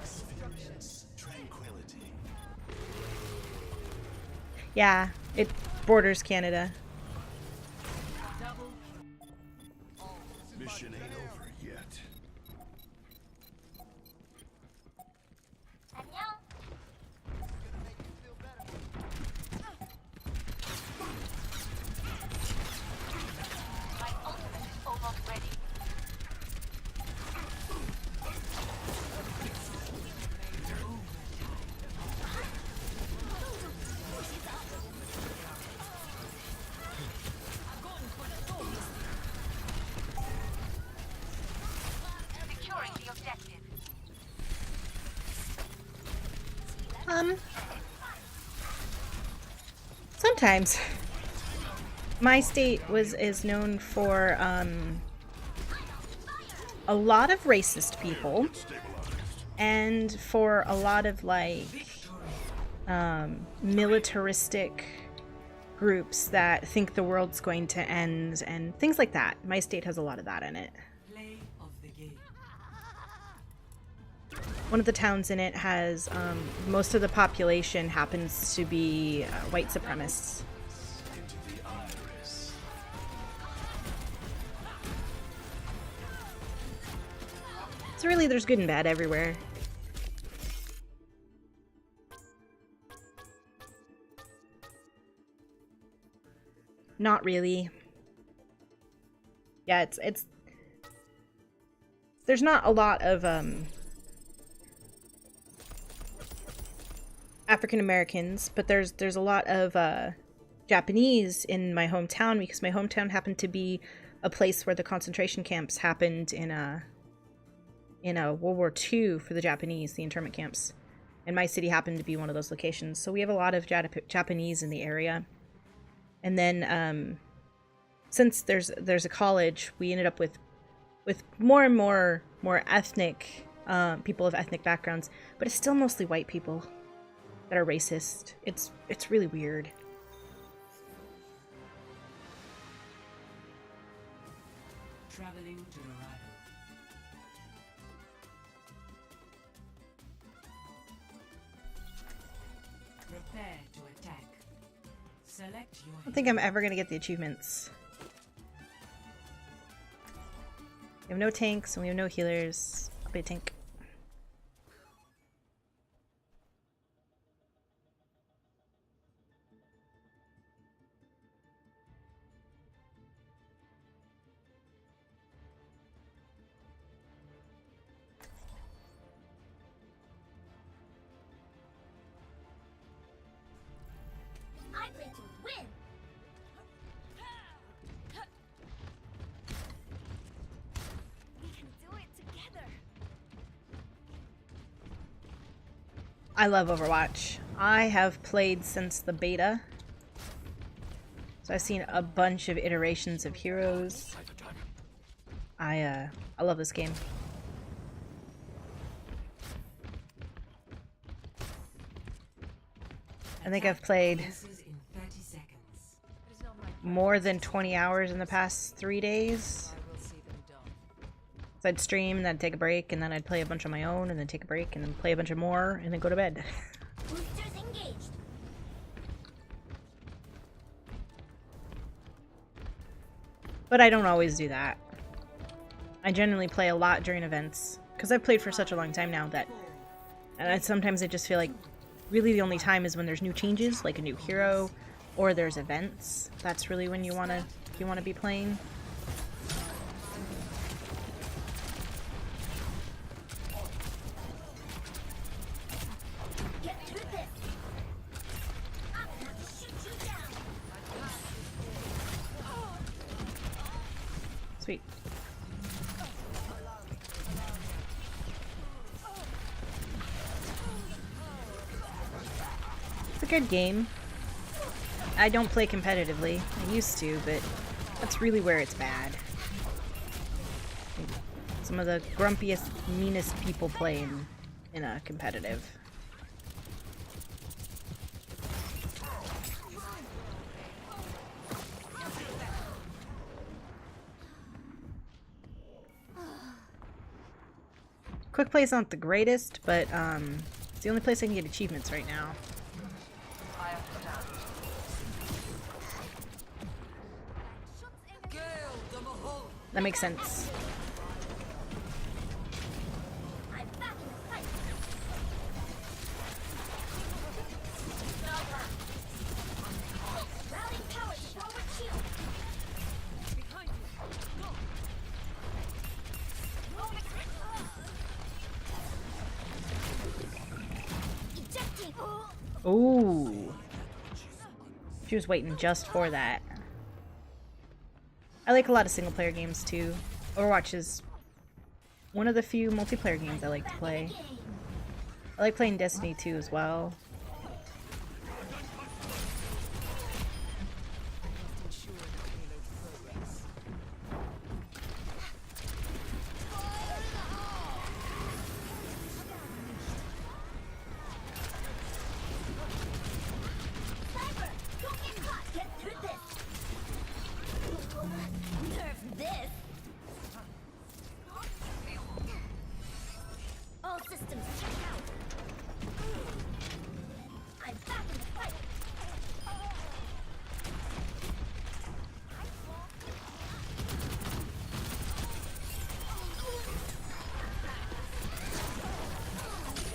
Experience tranquility. Yeah, it borders Canada. Mission ain't over yet. My ultimate is almost ready. Securing the objective. Sometimes. My state is known for, a lot of racist people. And for a lot of, like, militaristic groups that think the world's going to end and things like that. My state has a lot of that in it. One of the towns in it has, most of the population happens to be white supremacists. So really, there's good and bad everywhere. Not really. Yeah, it's there's not a lot of African Americans, but there's a lot of Japanese in my hometown because my hometown happened to be a place where the concentration camps happened in World War II for the Japanese, the internment camps. And my city happened to be one of those locations. So we have a lot of Japanese in the area. And then since there's a college, we ended up with more and more ethnic people of ethnic backgrounds, but it's still mostly white people that are racist. It's really weird. Traveling to Dorado. Prepare to attack. Select your. I don't think I'm ever gonna get the achievements. We have no tanks and we have no healers. I'll be a tank. I plan to win. We can do it together. I love Overwatch. I have played since the beta. So I've seen a bunch of iterations of heroes. I love this game. I think I've played Commences in 30 seconds. more than 20 hours in the past 3 days. I will see them done. So I'd stream, and then I'd take a break, and then I'd play a bunch on my own, and then take a break, and then play a bunch of more, and then go to bed. Boosters engaged. But I don't always do that. I generally play a lot during events, because I've played for such a long time now that, and sometimes I just feel like really the only time is when there's new changes, like a new hero, or there's events. That's really when you wanna be playing. Get through this. I'm gonna have to shoot you down. Sweet. It's a good game. I don't play competitively. I used to, but that's really where it's bad. Some of the grumpiest, meanest people play in a competitive. Quick Play's not the greatest, but it's the only place I can get achievements right now. That makes sense. I'm back in the fight. Rally power to forward shield. Behind you. Go. Ejecting. Ooh. She was waiting just for that. I like a lot of single player games too. Overwatch is one of the few multiplayer games I like to play. I like playing Destiny 2 as well. Ensure the payload progress. Sniper, don't get caught. Get through this. Nerf this. All systems check out. I'm back in the fight.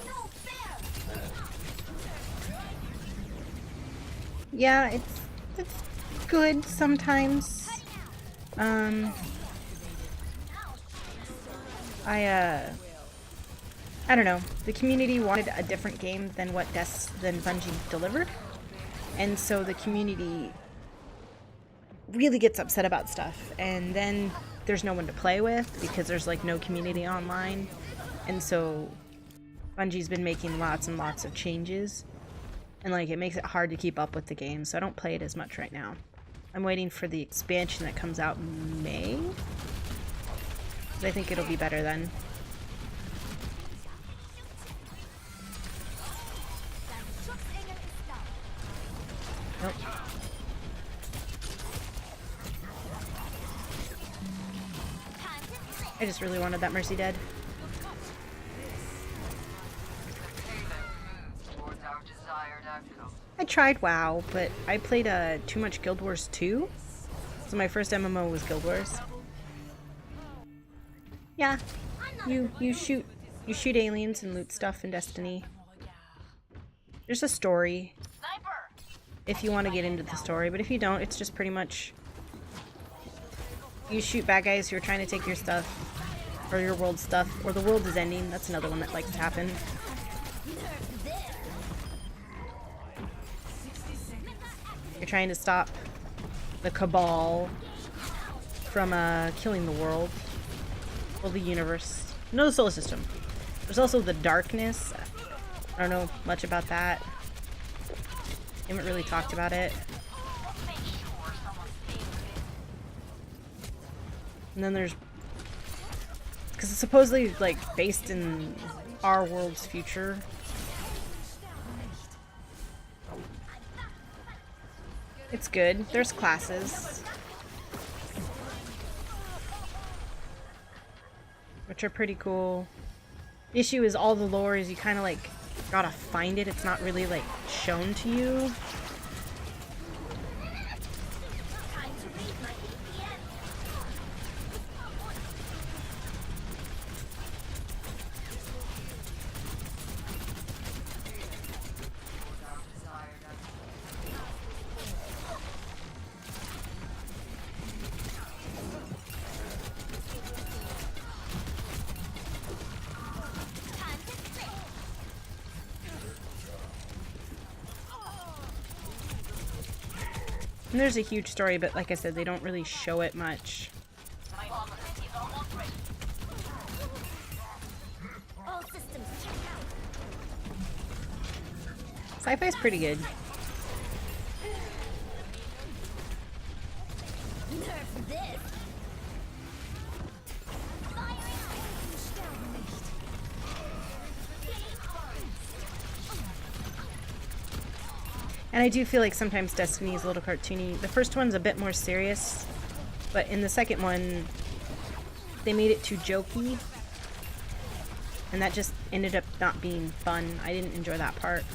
No fair. Yeah, it's good sometimes. I don't know. The community wanted a different game than than Bungie delivered, and so the community really gets upset about stuff, and then there's no one to play with because there's like no community online, and so Bungie's been making lots and lots of changes, and like it makes it hard to keep up with the game, so I don't play it as much right now. I'm waiting for the expansion that comes out in May. I think it'll be better then. Nope. I just really wanted that Mercy dead. I tried WoW, but I played too much Guild Wars 2. So my first MMO was Guild Wars. Yeah, you shoot aliens and loot stuff in Destiny. There's a story if you want to get into the story, but if you don't, it's just pretty much you shoot bad guys who are trying to take your stuff or your world stuff, or the world is ending. That's another one that likes to happen. You're trying to stop the Cabal from killing the world. Well, the universe. No, the solar system. There's also the darkness. I don't know much about that. Haven't really talked about it. And then there's... because it's supposedly, like, based in our world's future. It's good. There's classes, which are pretty cool. The issue is all the lore is you kind of like gotta find it. It's not really like shown to you. And there's a huge story, but like I said, they don't really show it much. Sci-fi's pretty good. And I do feel like sometimes Destiny is a little cartoony. The first one's a bit more serious, but in the second one, they made it too jokey. And that just ended up not being fun. I didn't enjoy that part.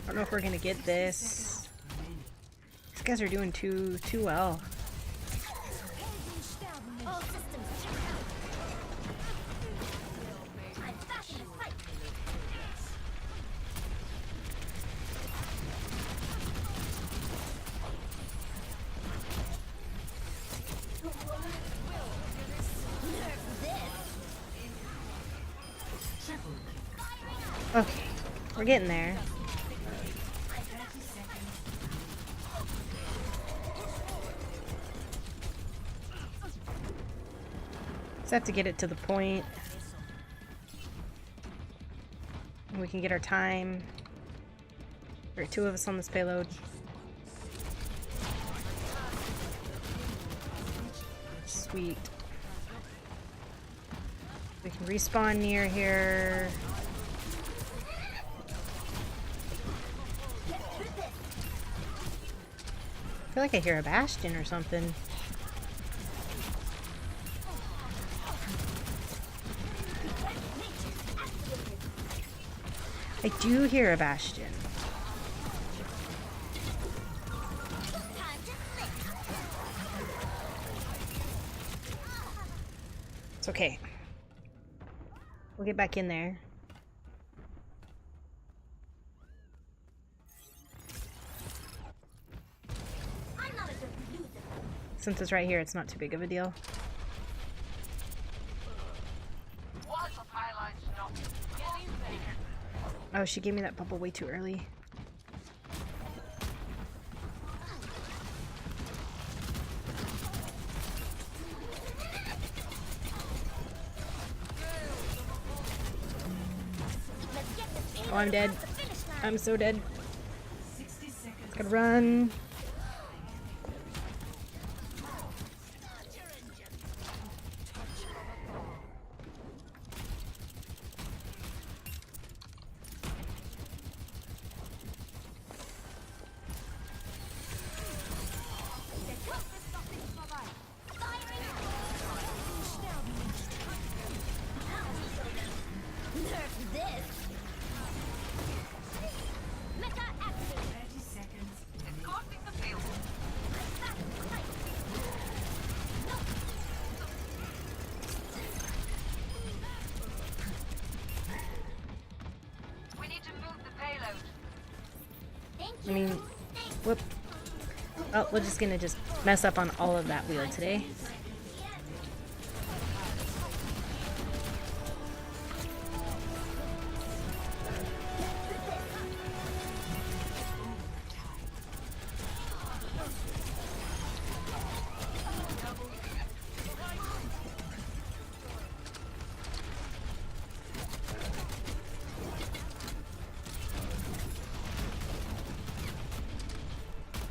I don't know if we're gonna get this. These guys are doing too well. Okay, we're getting there. Just have to get it to the point. And we can get our time. There are 2 of us on this payload. Sweet. We can respawn near here. I feel like I hear a bastion or something. I do hear a bastion. It's okay. We'll get back in there. Since it's right here, it's not too big of a deal. Oh, she gave me that bubble way too early. Oh, I'm dead. I'm so dead. Gotta run. I mean, whoop. Oh, we're just gonna mess up on all of that wheel today.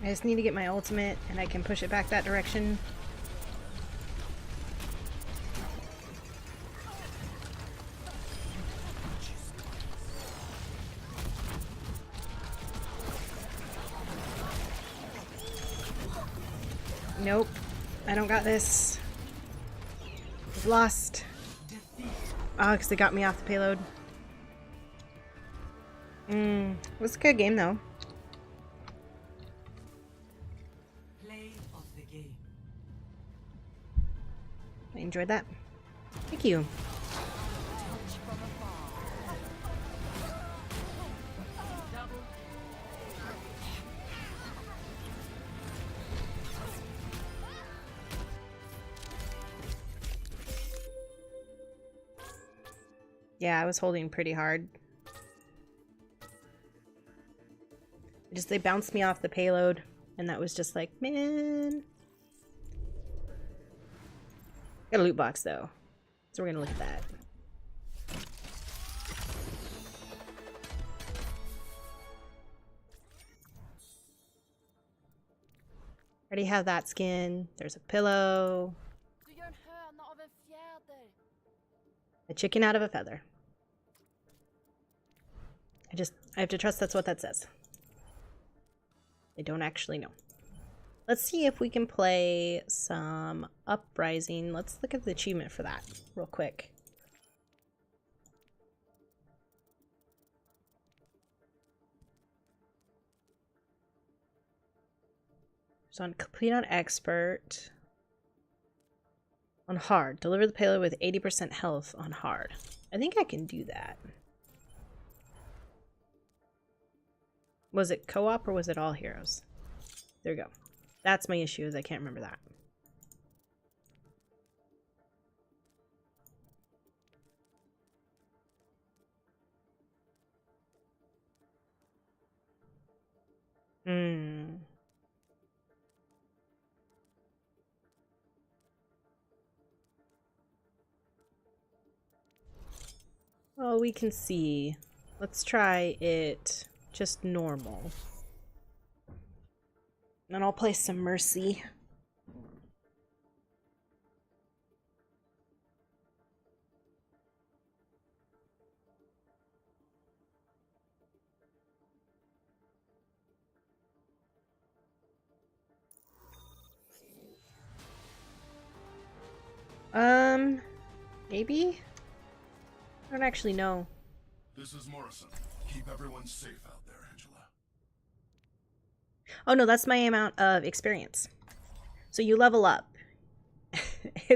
I just need to get my ultimate and I can push it back that direction. Nope. I don't got this. I've lost. Oh, because they got me off the payload. It was a good game though. I enjoyed that. Thank you. Yeah, I was holding pretty hard. They bounced me off the payload, and that was just like, man. Got a loot box though, so we're gonna look at that. Already have that skin. There's a pillow. A chicken out of a feather. I have to trust that's what that says. I don't actually know. Let's see if we can play some Uprising. Let's look at the achievement for that real quick. So on complete on expert. On hard. Deliver the payload with 80% health on hard. I think I can do that. Was it co-op or was it all heroes? There we go. That's my issue, is I can't remember that. Well, we can see. Let's try it just normal. And I'll play some Mercy. Maybe? I don't actually know. This is Morrison. Keep everyone safe out there, Angela. Oh no, that's my amount of experience. So you level up.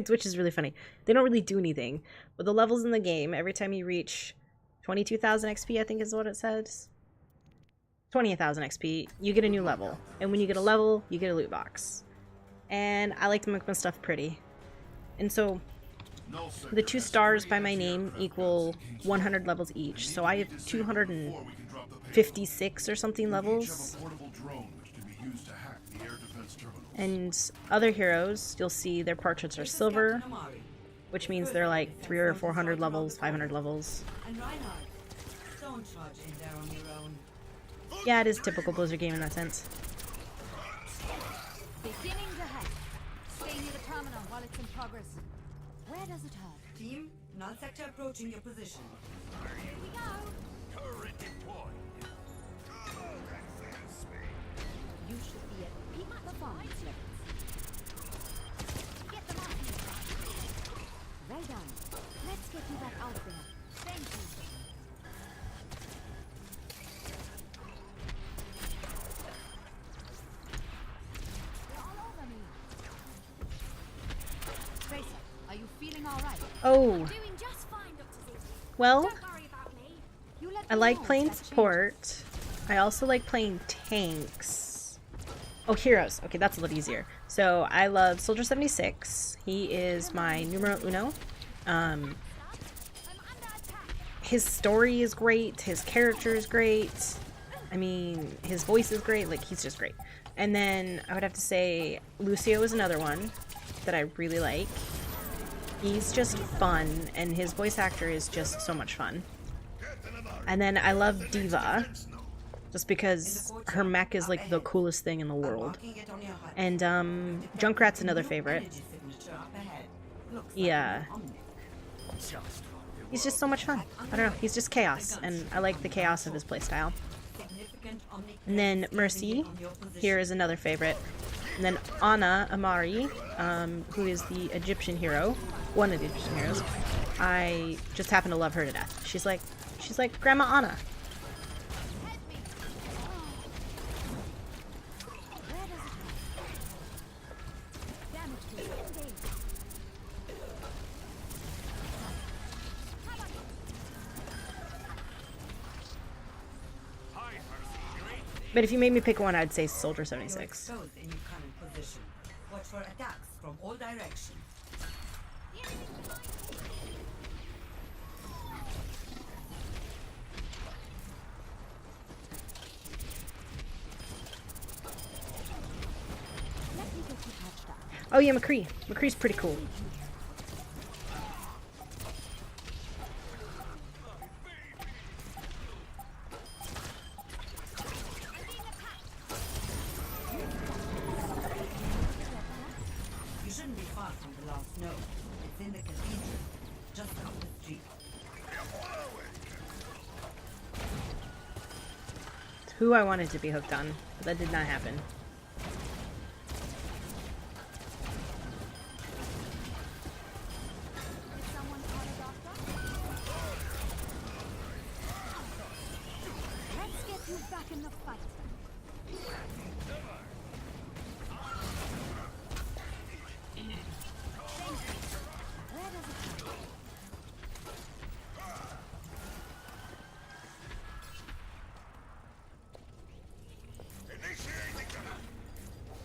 which is really funny. They don't really do anything. But the levels in the game, every time you reach 22,000 XP, I think is what it says. 20,000 XP, you get a new level. And when you get a level, you get a loot box. And I like to make my stuff pretty. And so the 2 stars by my name equal 100 levels each. So I have 256 or something levels. And other heroes, you'll see their portraits are silver, which means they're like 300 or 400 levels, 500 levels. Yeah, it is a typical Blizzard game in that sense. Beginnings ahead. Stay near the promenade while it's in progress. Where does it hurt? Team, null sector approaching your position. Here we go. Turret deployed. You should be at peak performance levels. Get them off. Well done. Let's get you back out there. Thank you. They're all over me. Tracer, are you feeling all right? Oh, Doing just fine, Dr. Z. well, Don't worry about me. You let I me like know playing if that support. I also like playing tanks. Oh, heroes. Okay, that's a little easier. So I love Soldier 76. He is my numero uno. His story is great. His character is great. I mean, his voice is great. Like, he's just great. And then I would have to say Lucio is another one that I really like. He's just fun, and his voice actor is just so much fun. And then I love Diva, just because her mech is like the coolest thing in the world. And Junkrat's another favorite. Yeah. He's just so much fun. I don't know, he's just chaos, and I like the chaos of his playstyle. And then Mercy, here is another favorite. And then Ana Amari, who is the Egyptian hero, one of the Egyptian heroes. I just happen to love her to death. She's like Grandma Ana. But if you made me pick one, I'd say Soldier 76. In your current position. Watch for attacks from all directions. Oh yeah, McCree. McCree's pretty cool. You shouldn't be far from the last node. It's in the cathedral, just up the street. It's who I wanted to be hooked on, but that did not happen. Let's get you back in the fight. Where does it go?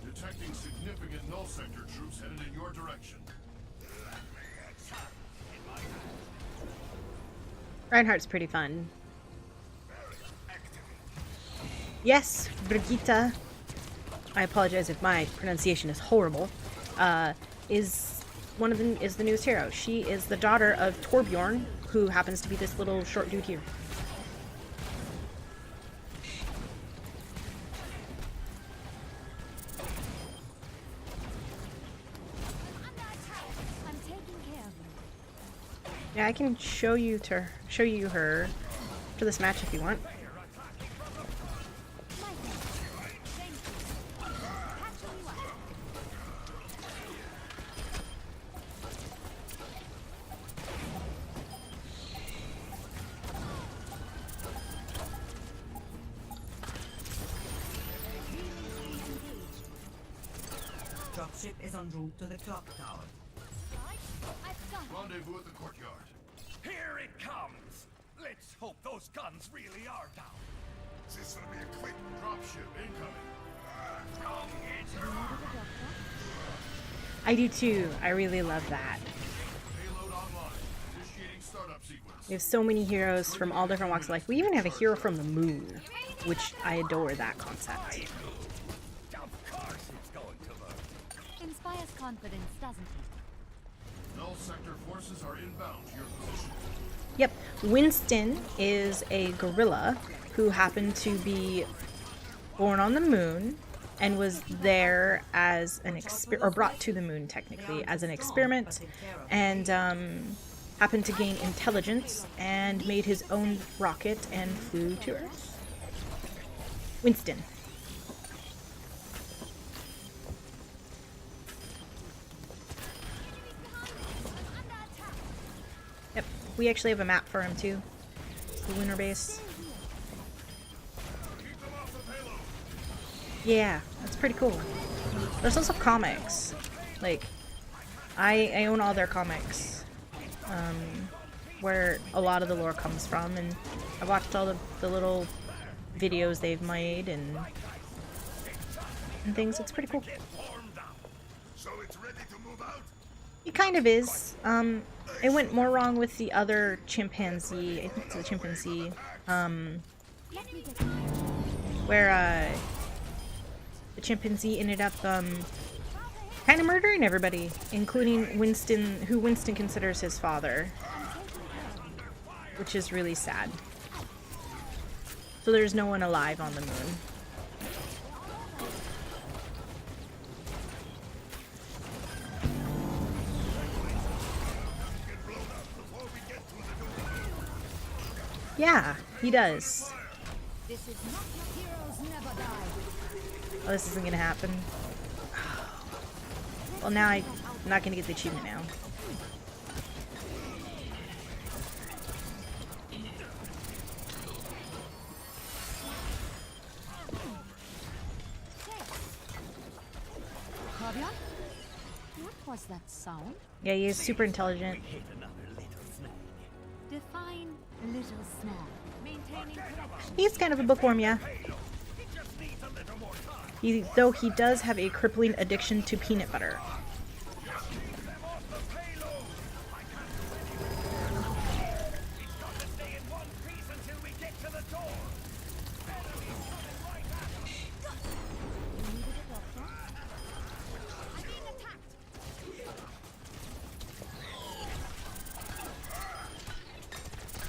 Detecting significant null sector troops headed in your direction. Reinhardt's pretty fun. Yes, Brigitte, I apologize if my pronunciation is horrible, is the newest hero. She is the daughter of Torbjorn, who happens to be this little short dude here. I'm taking care of you. Yeah, I can show you her for this match if you want. Dropship is en route to the clock tower. Rendezvous at the courtyard. Here it comes! Let's hope those guns really are down. This will be a quick dropship incoming. I do too. I really love that. Payload online. Initiating startup sequence. We have so many heroes from all different walks of life. We even have a hero from the moon, which I adore that concept. Of course it's going to work. Inspires confidence, doesn't it? Null sector forces are inbound to your position. Yep, Winston is a gorilla who happened to be born on the moon and was there as an or brought to the moon technically as an experiment, and happened to gain intelligence and made his own rocket and flew to Earth. Winston. Yep, we actually have a map for him too. It's the lunar base. Yeah, that's pretty cool. There's also comics. Like, I own all their comics, where a lot of the lore comes from, and I watched all the little videos they've made and things. It's pretty cool. So it's ready to move out? It kind of is. It went more wrong with the other chimpanzee. I think it's the chimpanzee, where the chimpanzee ended up kind of murdering everybody, including Winston, who Winston considers his father, which is really sad. So there's no one alive on the moon. Yeah, he does. This is not your heroes never die. Oh, this isn't gonna happen. Well, now I'm not gonna get the achievement now. Fabian? What was that sound? Yeah, he is super intelligent. Define little snack. Maintaining connection. He's kind of a bookworm, yeah. Though he does have a crippling addiction to peanut butter.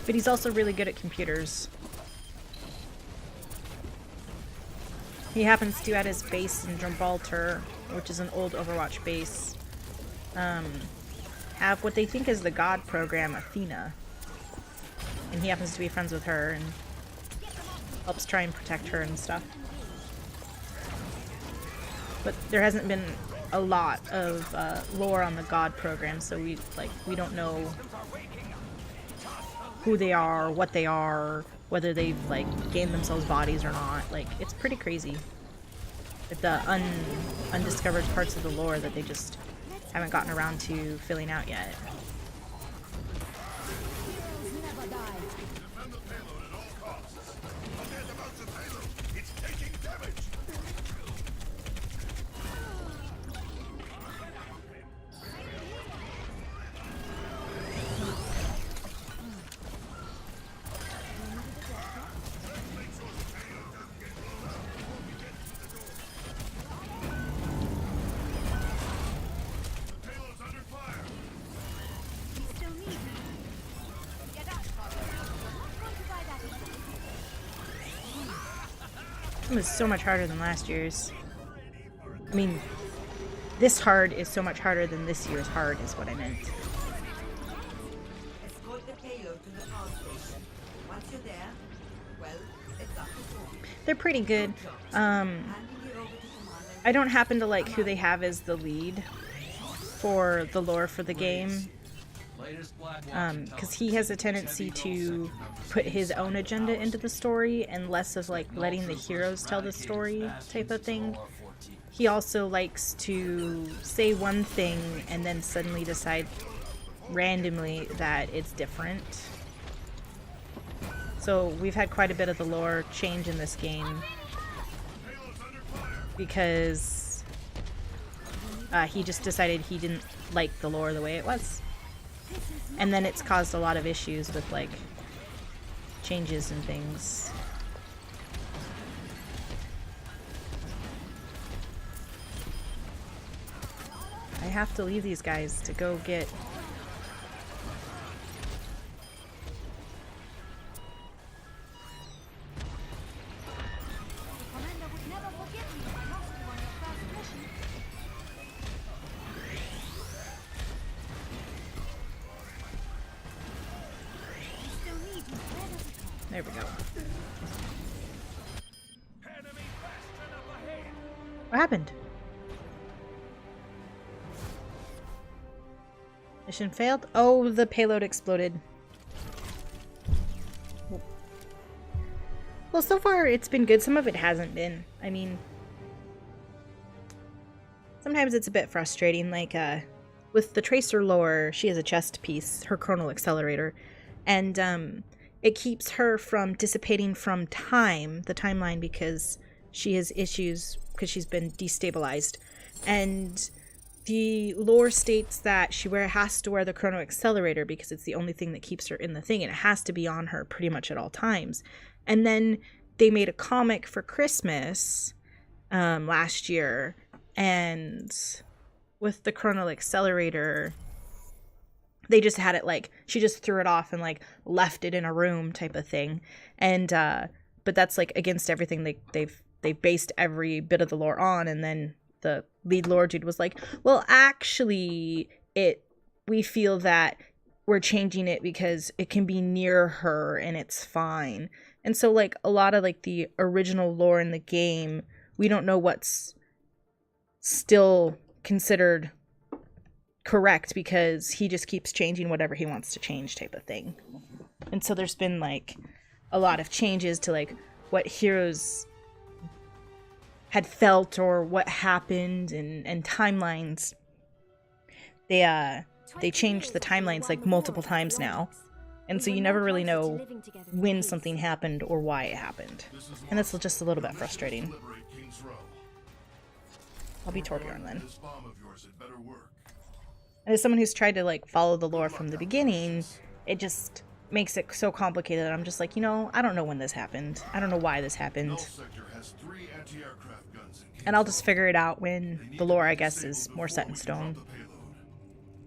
But he's also really good at computers. He happens to, at his base in Gibraltar, which is an old Overwatch base, have what they think is the god program, Athena. And he happens to be friends with her and helps try and protect her and stuff. But there hasn't been a lot of lore on the god program, so we don't know who they are, what they are, whether they've gained themselves bodies or not. It's pretty crazy. With the undiscovered parts of the lore that they just haven't gotten around to filling out yet. Never die. Defend the payload at all costs. Forget about the payload. It's taking damage. Payload's under fire. We still need you. Get out, Fabian. I'm not going to buy that. It was so much harder than last year's. I mean, this hard is so much harder than this year's hard, is what I meant. Escort the payload to the power station. Once you're there, well, it's up to you. They're pretty good. Handing you over to Commander. I don't happen to like who they have as the lead for the lore for the game, because he has a tendency to put his own agenda into the story and less of letting the heroes tell the story type of thing. He also likes to say one thing and then suddenly decide randomly that it's different. So we've had quite a bit of the lore change in this game because he just decided he didn't like the lore the way it was. And then it's caused a lot of issues with like changes and things. I have to leave these guys to go get... There we go. What happened? Mission failed? Oh, the payload exploded. Well, so far it's been good. Some of it hasn't been. I mean, sometimes it's a bit frustrating. Like, with the Tracer lore, she has a chest piece, her chronal accelerator, and it keeps her from dissipating from the timeline, because she has issues because she's been destabilized. And the lore states that she has to wear the chrono accelerator because it's the only thing that keeps her in the thing, and it has to be on her pretty much at all times. And then they made a comic for Christmas last year, and with the chrono accelerator, they just had it like she just threw it off and like left it in a room type of thing. And but that's like against everything they based every bit of the lore on. And then the lead lore dude was like, well, actually we feel that we're changing it because it can be near her and it's fine. And so like a lot of like the original lore in the game, we don't know what's still considered correct because he just keeps changing whatever he wants to change type of thing. And so there's been like a lot of changes to like what heroes had felt or what happened, and timelines. They changed the timelines like multiple times now, and so you never really know when something happened or why it happened, and that's just a little bit frustrating. I'll be Torbjorn then. And as someone who's tried to like follow the lore from the beginning, it just makes it so complicated. I'm just like, I don't know when this happened. I don't know why this happened. And I'll just figure it out when the lore, I guess, is more set in stone.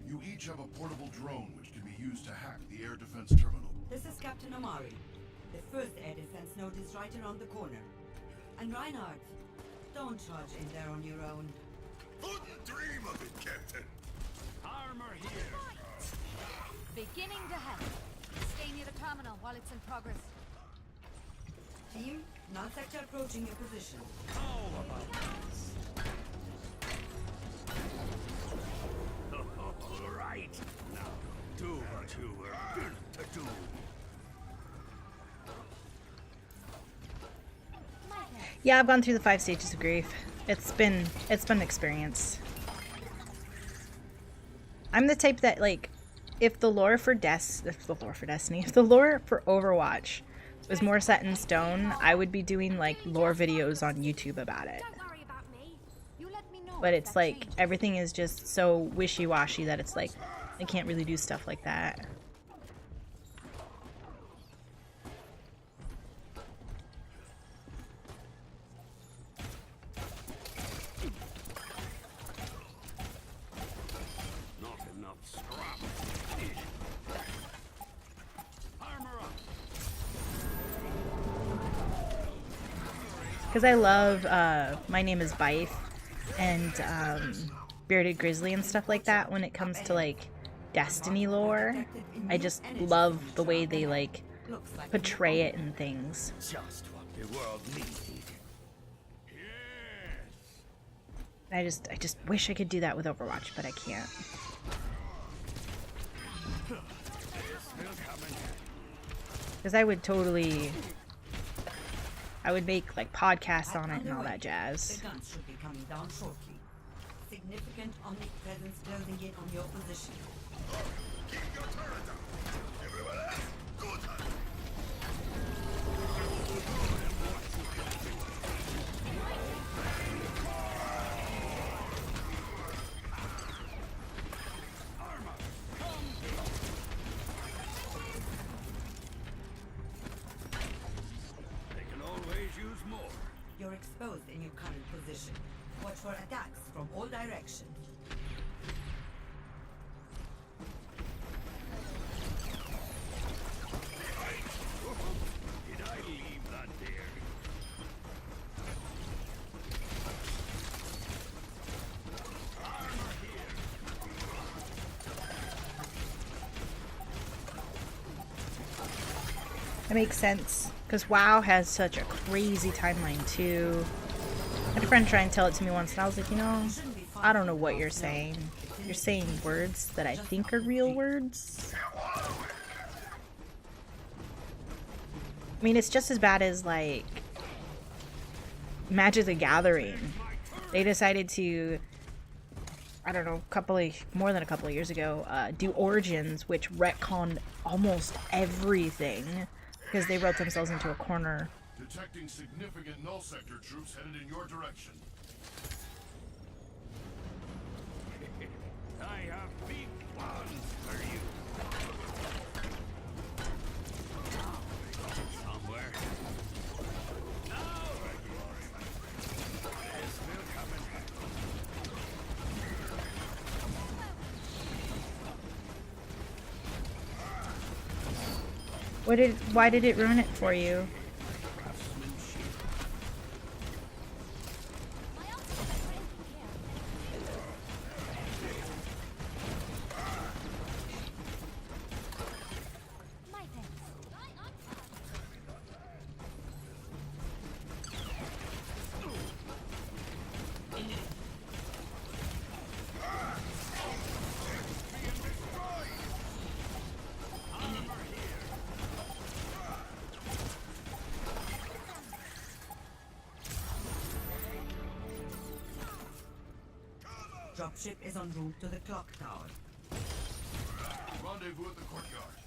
You each have a portable drone which can be used to hack the air defense terminal. This is Captain Amari. The first air defense node is right around the corner. And Reinhardt, don't charge in there on your own. Wouldn't dream of it, Captain. Armor here. Beginning to happen. Stay near the terminal while it's in progress. Team, non-sector approaching your position. All about this. All right. Now, do what you were built to do. Yeah, I've gone through the 5 stages of grief. It's been an experience. I'm the type that like, if the lore for Destiny, if the lore for Overwatch was more set in stone, I would be doing like lore videos on YouTube about it. But it's like everything is just so wishy-washy that it's like I can't really do stuff like that. Not enough scrap. Armor up. Because I love My Name is Bife and Bearded Grizzly and stuff like that when it comes to like Destiny lore. I just love the way they like portray it and things. Just what the world needed. I just wish I could do that with Overwatch, but I can't. Because I would make like podcasts on it and all that jazz. The guns should be coming down shortly. Significant omnic presence closing in on your position. Keep your turret up. Everyone else, good hunting. They can always use more. You're exposed in your current position. Watch for attacks from all directions. Did I leave that there? That makes sense, because WoW has such a crazy timeline too. I had a friend try and tell it to me once, and I was like, you know, I don't know what you're saying. You're saying words that I think are real words. I mean, it's just as bad as, like, Magic the Gathering. They decided to, I don't know, more than a couple of years ago, do Origins, which retconned almost everything because they wrote themselves into a corner. Detecting significant null sector troops headed in your direction. I have big plans for you. Somewhere. Now! This will come in handy. Why did it ruin it for you? Dropship is en route to the clock tower. Rendezvous at the courtyard.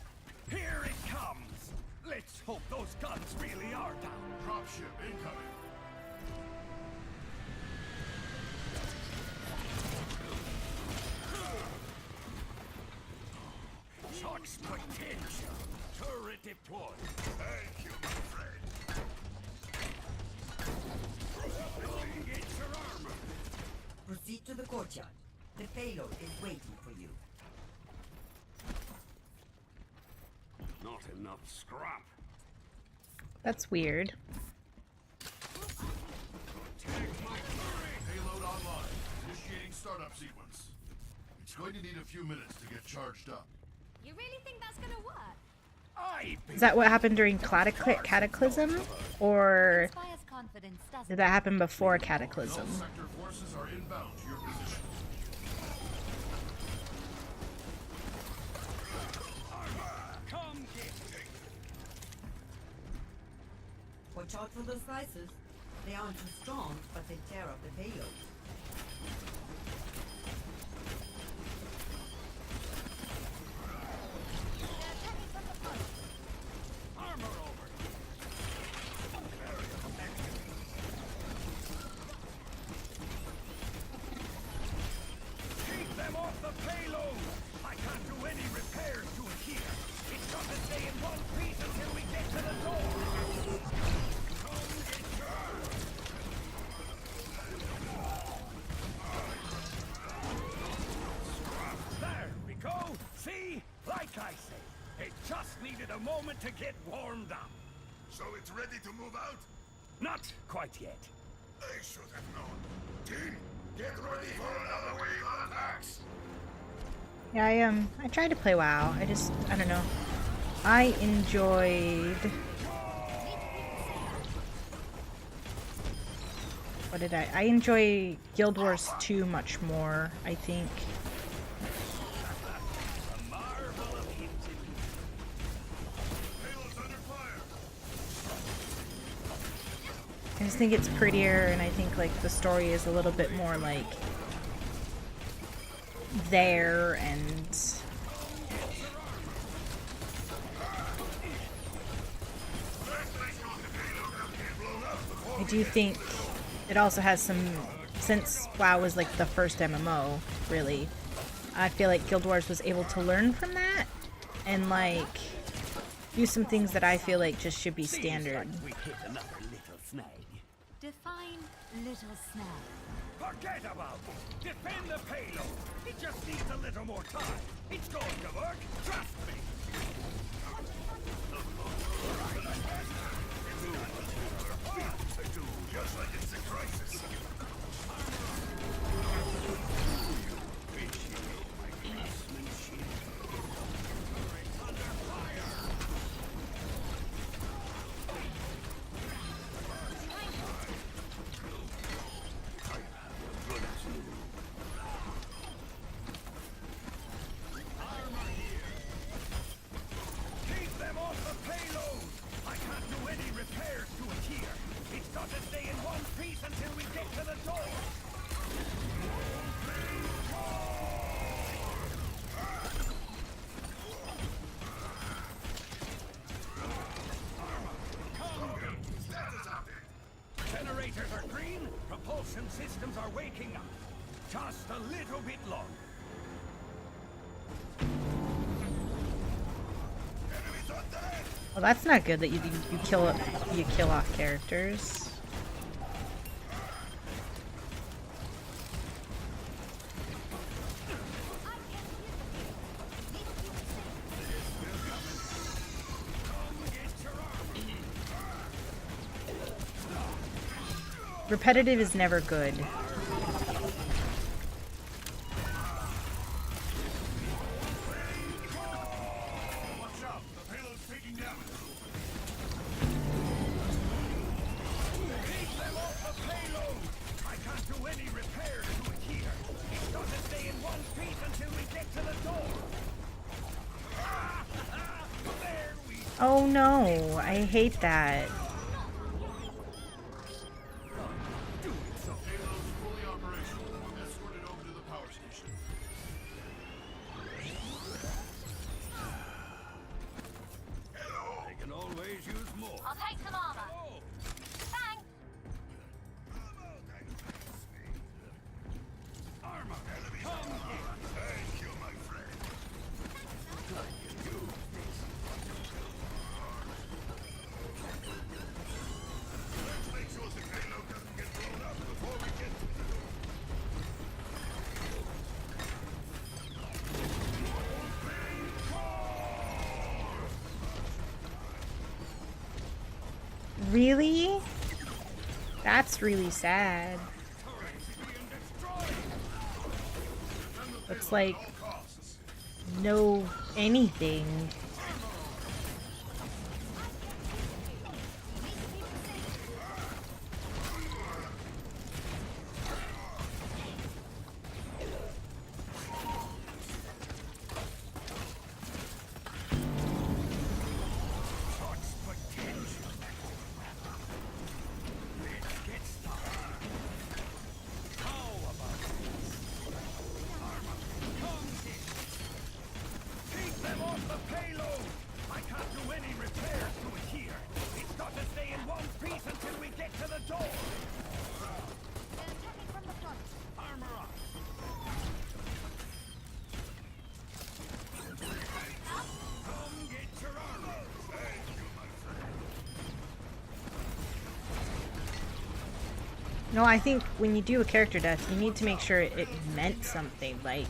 Here it comes! Let's hope those guns really are down. Dropship incoming. Such potential! Turret deployed. Thank you, my friend. Get your armor! Proceed to the courtyard. The payload is waiting for you. Not enough scrap. That's weird. Payload online. Initiating startup sequence. It's going to need a few minutes to get charged up. You really think that's gonna work? Is that what happened during Cataclysm? Or Inspires confidence, doesn't did that happen before Cataclysm? Null sector forces are inbound to your position. Come get me. Watch out for those slices. They aren't too strong, but they tear up the payload. Armor over. Keep them off the payload! I can't do any repairs to it here. It's got to stay in one piece until we get to the door. Come get yours. There we go. See? Like I say, it just needed a moment to get warmed up. So it's ready to move out? Not quite yet. They should have known. Team, get ready for another wave of attacks. Yeah, I tried to play WoW. I don't know. I enjoyed... What did I enjoy Guild Wars 2 much more, I think. A marvel of ingenuity. Payload's under fire. I just think it's prettier, and I think, like, the story is a little bit more, like, there, and do think it also has some, since WoW was like the first MMO, really, I feel like Guild Wars was able to learn from that and like do some things that I feel like just should be standard. We hit another little snag. Define little snag. Forget about it. Defend the payload. It just needs a little more time. It's going to work. Trust me. Just like it's a crisis. Keep them off the payload. I can't do any repairs to it here. It's got to stay in one piece until we get to the door. Generators are green. Propulsion systems are waking up. Just a little bit longer. Well, that's not good that you kill off characters. Repetitive is never good. Watch out, the payload's taking damage. Keep them off the payload! I can't do any repairs to it here. It's got to stay in one piece until we get to the door. There we go. Oh no, I hate that. Payload's fully operational. Escorted over to the power station. They can always use more. I'll take some armor. Thanks. Armor! Thank you, my friend. Let's make sure the payload doesn't get blown up before we get to the door. Really? That's really sad. It's like no anything. Keep them off the payload! I can't do any repairs to it here. It's got to stay in one piece until we get to the door. They're attacking from the front. Armor up! Come get your armor! Thank you, my friend. No, I think when you do a character death, you need to make sure it meant something. Like,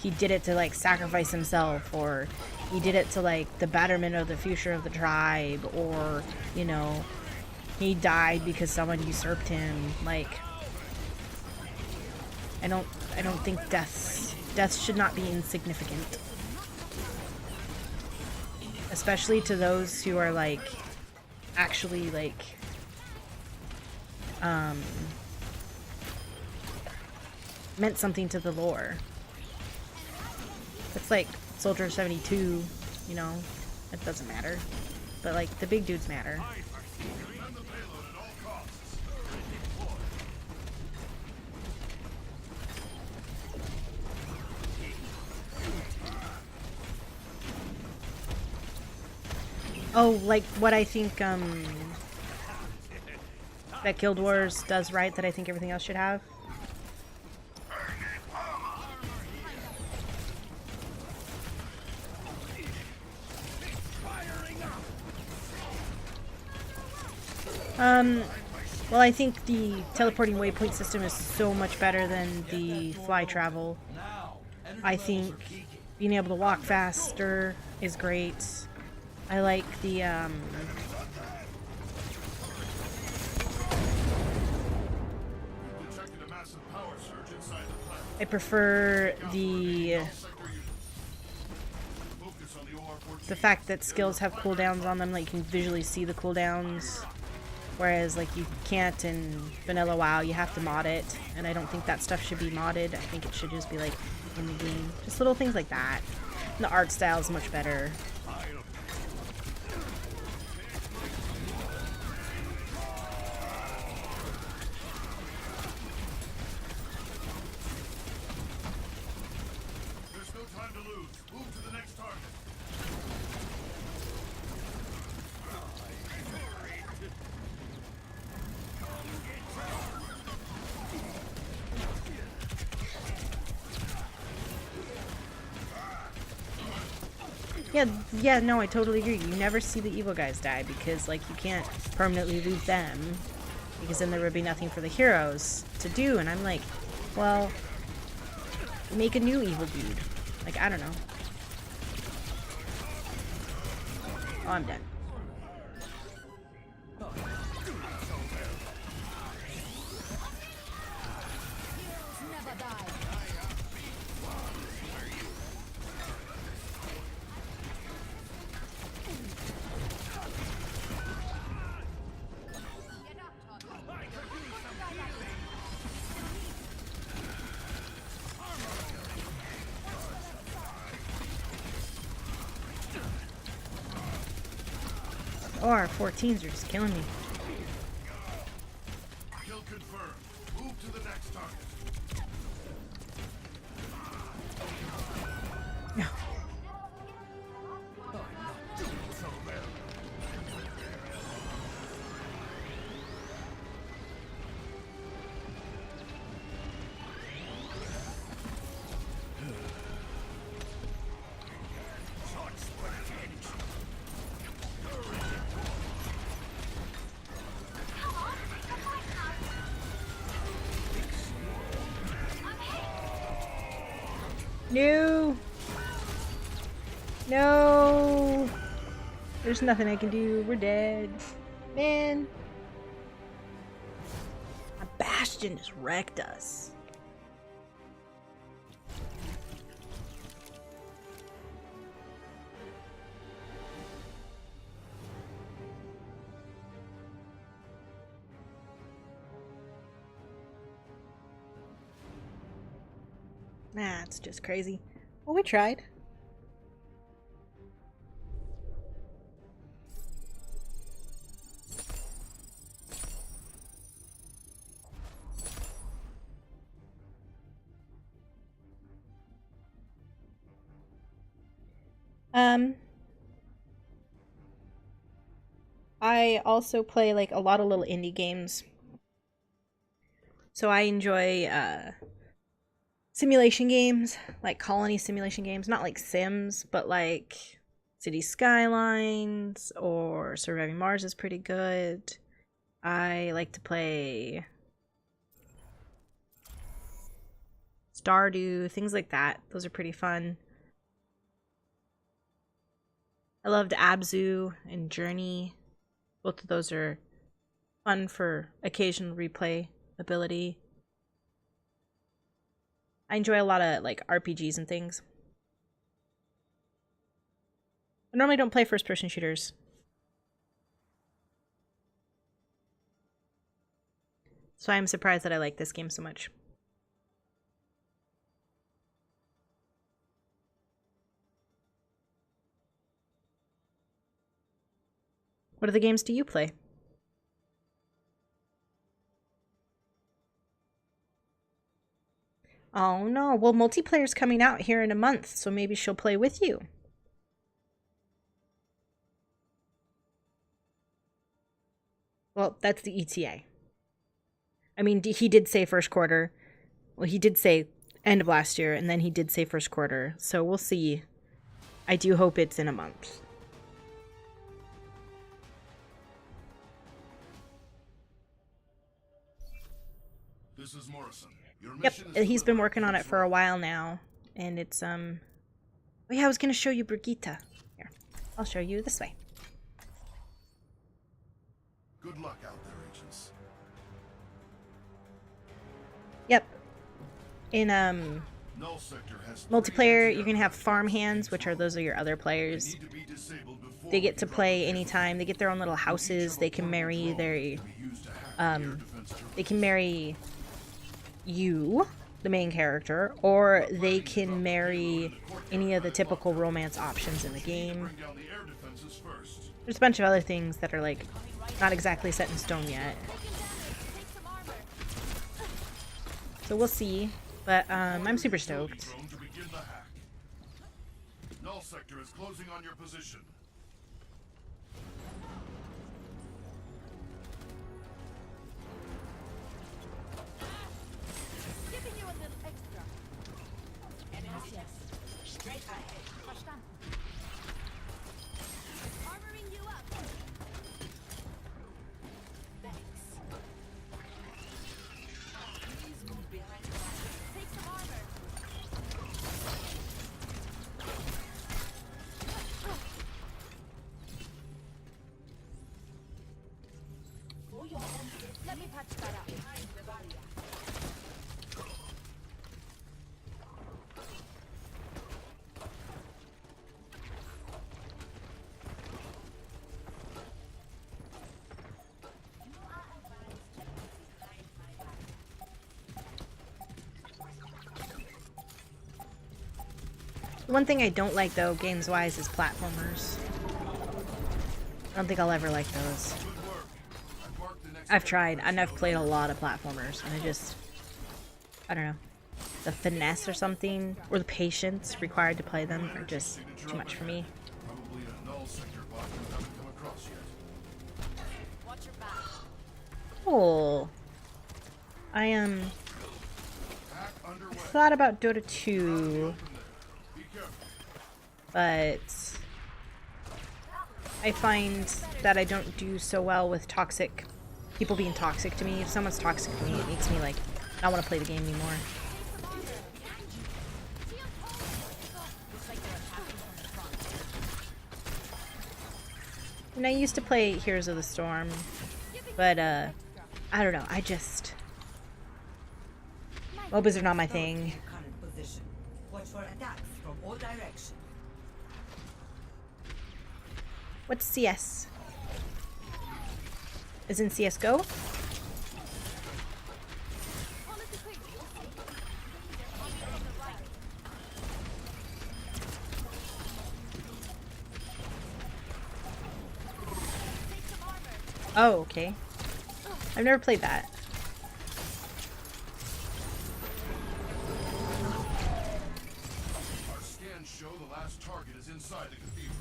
he did it to, like, sacrifice himself, or he did it to, like, the betterment of the future of the tribe, or, you know, he died because someone usurped him. Like, I don't think deaths should not be insignificant. Especially to those who are, like, actually, like, meant something to the lore. It's like Soldier 72, you know, it doesn't matter. But like the big dudes matter. Defend the payload at all costs. Oh, like what I think Time that Guild Wars does right that I think everything else should have. Well, I think the teleporting waypoint system is so much better than the fly travel. I think being able to walk faster is great. I like the, I prefer the fact that skills have cooldowns on them, like you can visually see the cooldowns. Whereas, like, you can't in vanilla WoW, you have to mod it, and I don't think that stuff should be modded. I think it should just be, like, in the game. Just little things like that. And the art style is much better. There's no time to lose. Move to the next target. Yeah, no, I totally agree. You never see the evil guys die because, like, you can't permanently loot them because then there would be nothing for the heroes to do. And I'm like, well, make a new evil dude. Like, I don't know. Oh, I'm done. Oh, our 14s are just killing me. Kill confirmed. Move to the next target. No. No! No! There's nothing I can do. We're dead. Man. A Bastion just wrecked us. Nah, it's just crazy. Well, we tried. I also play like a lot of little indie games. So I enjoy simulation games, like colony simulation games, not like Sims, but like City Skylines or Surviving Mars is pretty good. I like to play Stardew, things like that. Those are pretty fun. I loved Abzu and Journey. Both of those are fun for occasional replay ability. I enjoy a lot of like RPGs and things. I normally don't play first-person shooters. So I'm surprised that I like this game so much. What other games do you play? Oh no, well multiplayer's coming out here in a month, so maybe she'll play with you. Well, that's the ETA. I mean, he did say first quarter. Well, he did say end of last year, and then he did say first quarter. So we'll see. I do hope it's in a month. This is Morrison. Your Yep, mission is he's been working on it for a while now, and it's Oh yeah, I was gonna show you Brigitte. Here, I'll show you this way. Good luck out there, agents. Yep. In Null sector has multiplayer, you can have farm hands, which are those are your other players. need to be disabled before They get to play anytime. They get their own little houses. They can marry they can marry you, the main character, or they can marry any of the typical romance options in the game. bring down the air defenses first. There's a bunch of other things that are like not exactly set in stone yet. So we'll see. But I'm super stoked. Drone to begin the hack. Null sector is closing on your position. Giving you a little extra. Straight ahead. Verstanden. Armoring you up. Thanks. Please move behind the line. Take some armor. Let me patch that up. One thing I don't like though, games-wise, is platformers. I don't think I'll ever like those. I've tried, and I've played a lot of platformers, and I don't know, the finesse or something, or the patience required to play them are just too much for me. Probably a null sector bot you haven't come across yet. Watch your back. Oh, I Hack underway. thought about Dota 2, Be careful. but I find that I don't do so well with people being toxic to me. If someone's toxic to me, it makes me like not want to play the game anymore. And I used to play Heroes of the Storm, but I don't know. MOBAs are not my thing. Current position. Watch for attacks from all directions. What's CS? As in CSGO? Oh, okay. I've never played that. Our scans show the last target is inside the cathedral.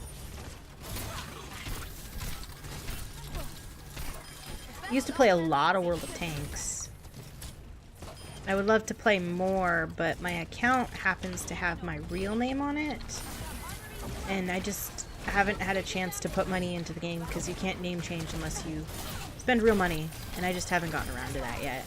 I used to play a lot of World of Tanks. I would love to play more, but my account happens to have my real name on it. And I just haven't had a chance to put money into the game because you can't name change unless you spend real money. And I just haven't gotten around to that yet.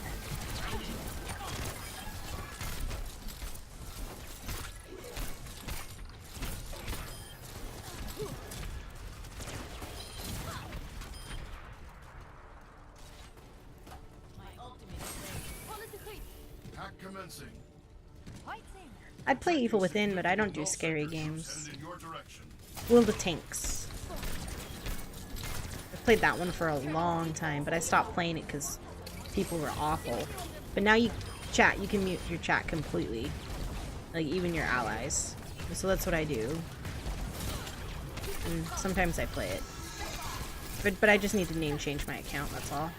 Hack commencing. I'd play Evil Within, but I don't do scary games. Headed in your direction. World of Tanks. I've played that one for a long time, but I stopped playing it because people were awful. But now you can mute your chat completely. Like, even your allies. So that's what I do. And sometimes I play it. But I just need to name change my account, that's all.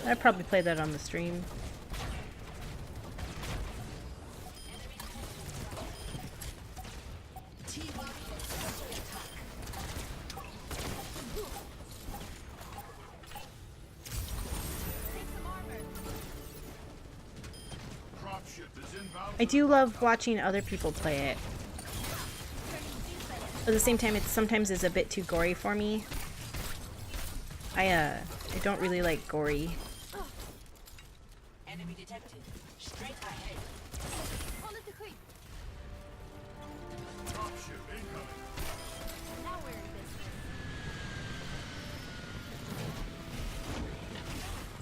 I'd probably play that on the stream. I do love watching other people play it. At the same time, it sometimes is a bit too gory for me. I don't really like gory. Enemy detected. Straight ahead. Dropship incoming. Now we're in business.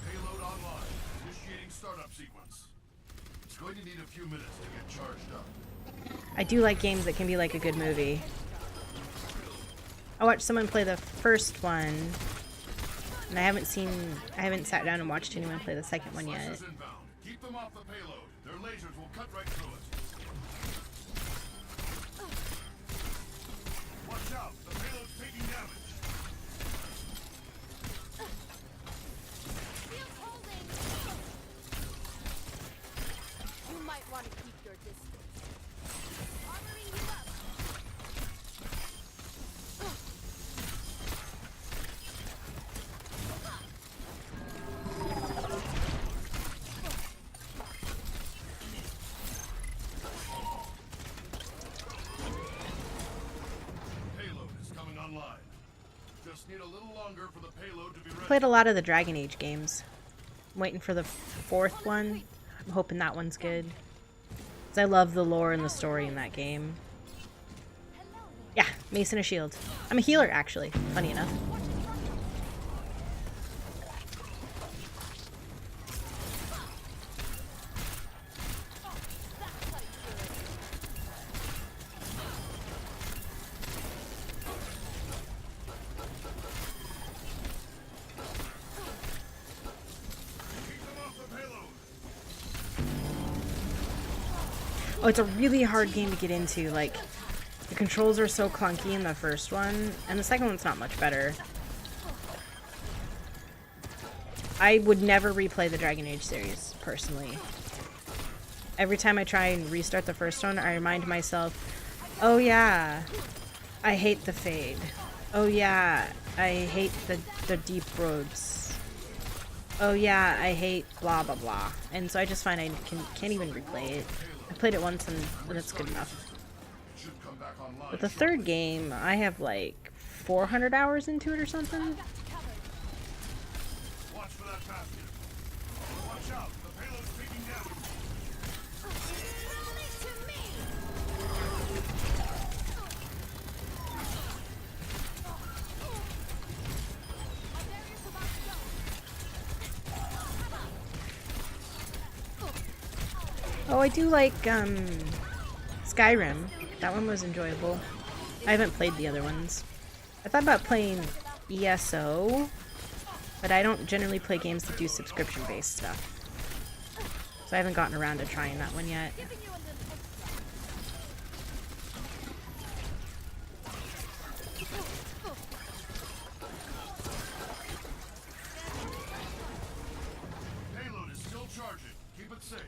Payload online. Initiating startup sequence. It's going to need a few minutes to get charged up. I do like games that can be like a good movie. I watched someone play the first one, and I haven't sat down and watched anyone play the second one yet. Slicers inbound. Keep them off the payload. Their lasers will cut right through it. Watch out. The payload's taking damage. You might want to keep your distance. Armoring you up. Payload is coming online. Just need a little longer for the payload to be ready. Played a lot of the Dragon Age games. I'm waiting for the fourth one. I'm hoping that one's good. 'Cause I love the lore and the story in that game. Yeah, Mace and a shield. I'm a healer, actually. Funny enough. Keep them off the payload. Oh, it's a really hard game to get into. Like, the controls are so clunky in the first one, and the second one's not much better. I would never replay the Dragon Age series, personally. Every time I try and restart the first one, I remind myself, oh yeah, I hate the Fade. Oh yeah, I hate the deep roads. Oh yeah, I hate blah blah blah. And so I just find I can't even replay it. I played it once and that's good enough. Should come back online. But the third game, I have like 400 hours into it or something. Watch for that basket. Watch out. The payload's taking damage. Oh, I do like Skyrim. That one was enjoyable. I haven't played the other ones. I thought about playing ESO, but I don't generally play games that do subscription-based stuff. So I haven't gotten around to trying that one yet. Payload is still charging. Keep it safe.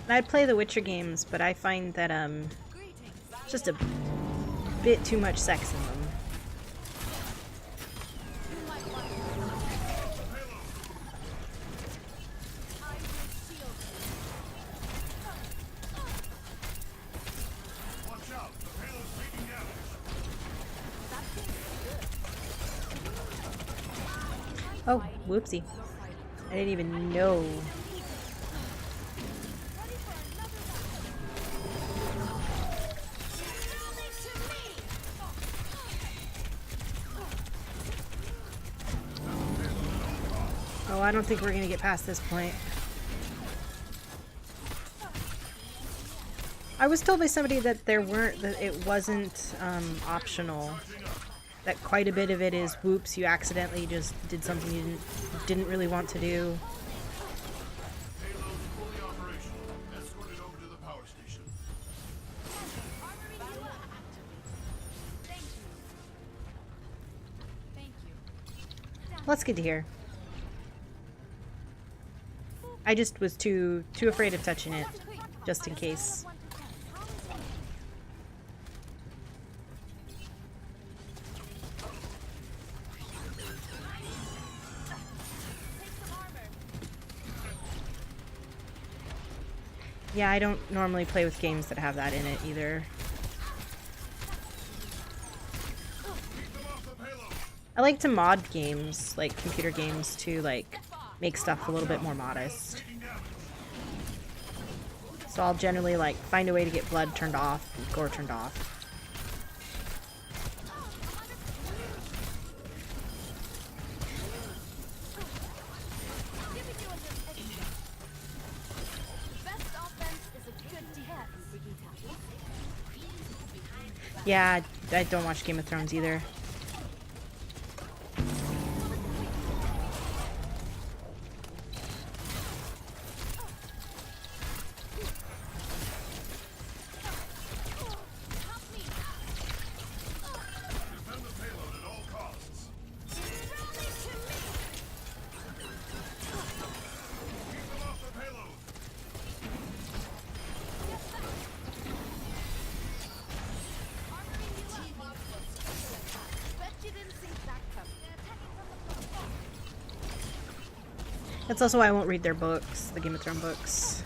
And I'd play the Witcher games, but I find that just a bit too much sex in them. Watch out. The payload's taking damage. Oh, whoopsie. I didn't even know. Oh, I don't think we're gonna get past this point. I was told by somebody that it wasn't optional. That quite a bit of it is whoops, you accidentally just did something you didn't really want to do. Payload's fully operational. Escorted over to the power station. Thank you. Well, that's good to hear. I just was too afraid of touching it, just in case. Yeah, I don't normally play with games that have that in it either. I like to mod games, like computer games, to like make stuff a little bit more modest. So I'll generally like find a way to get blood turned off and gore turned off. Yeah, I don't watch Game of Thrones either. That's also why I won't read their books, the Game of Thrones books.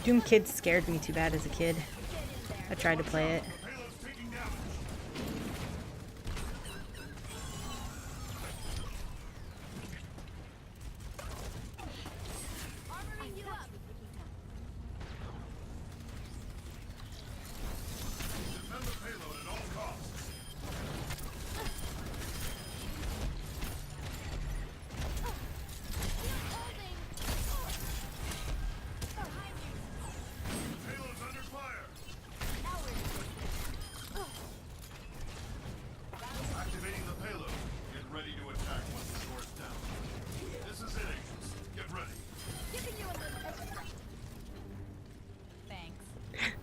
Doom Kids scared me too bad as a kid. I tried to play it.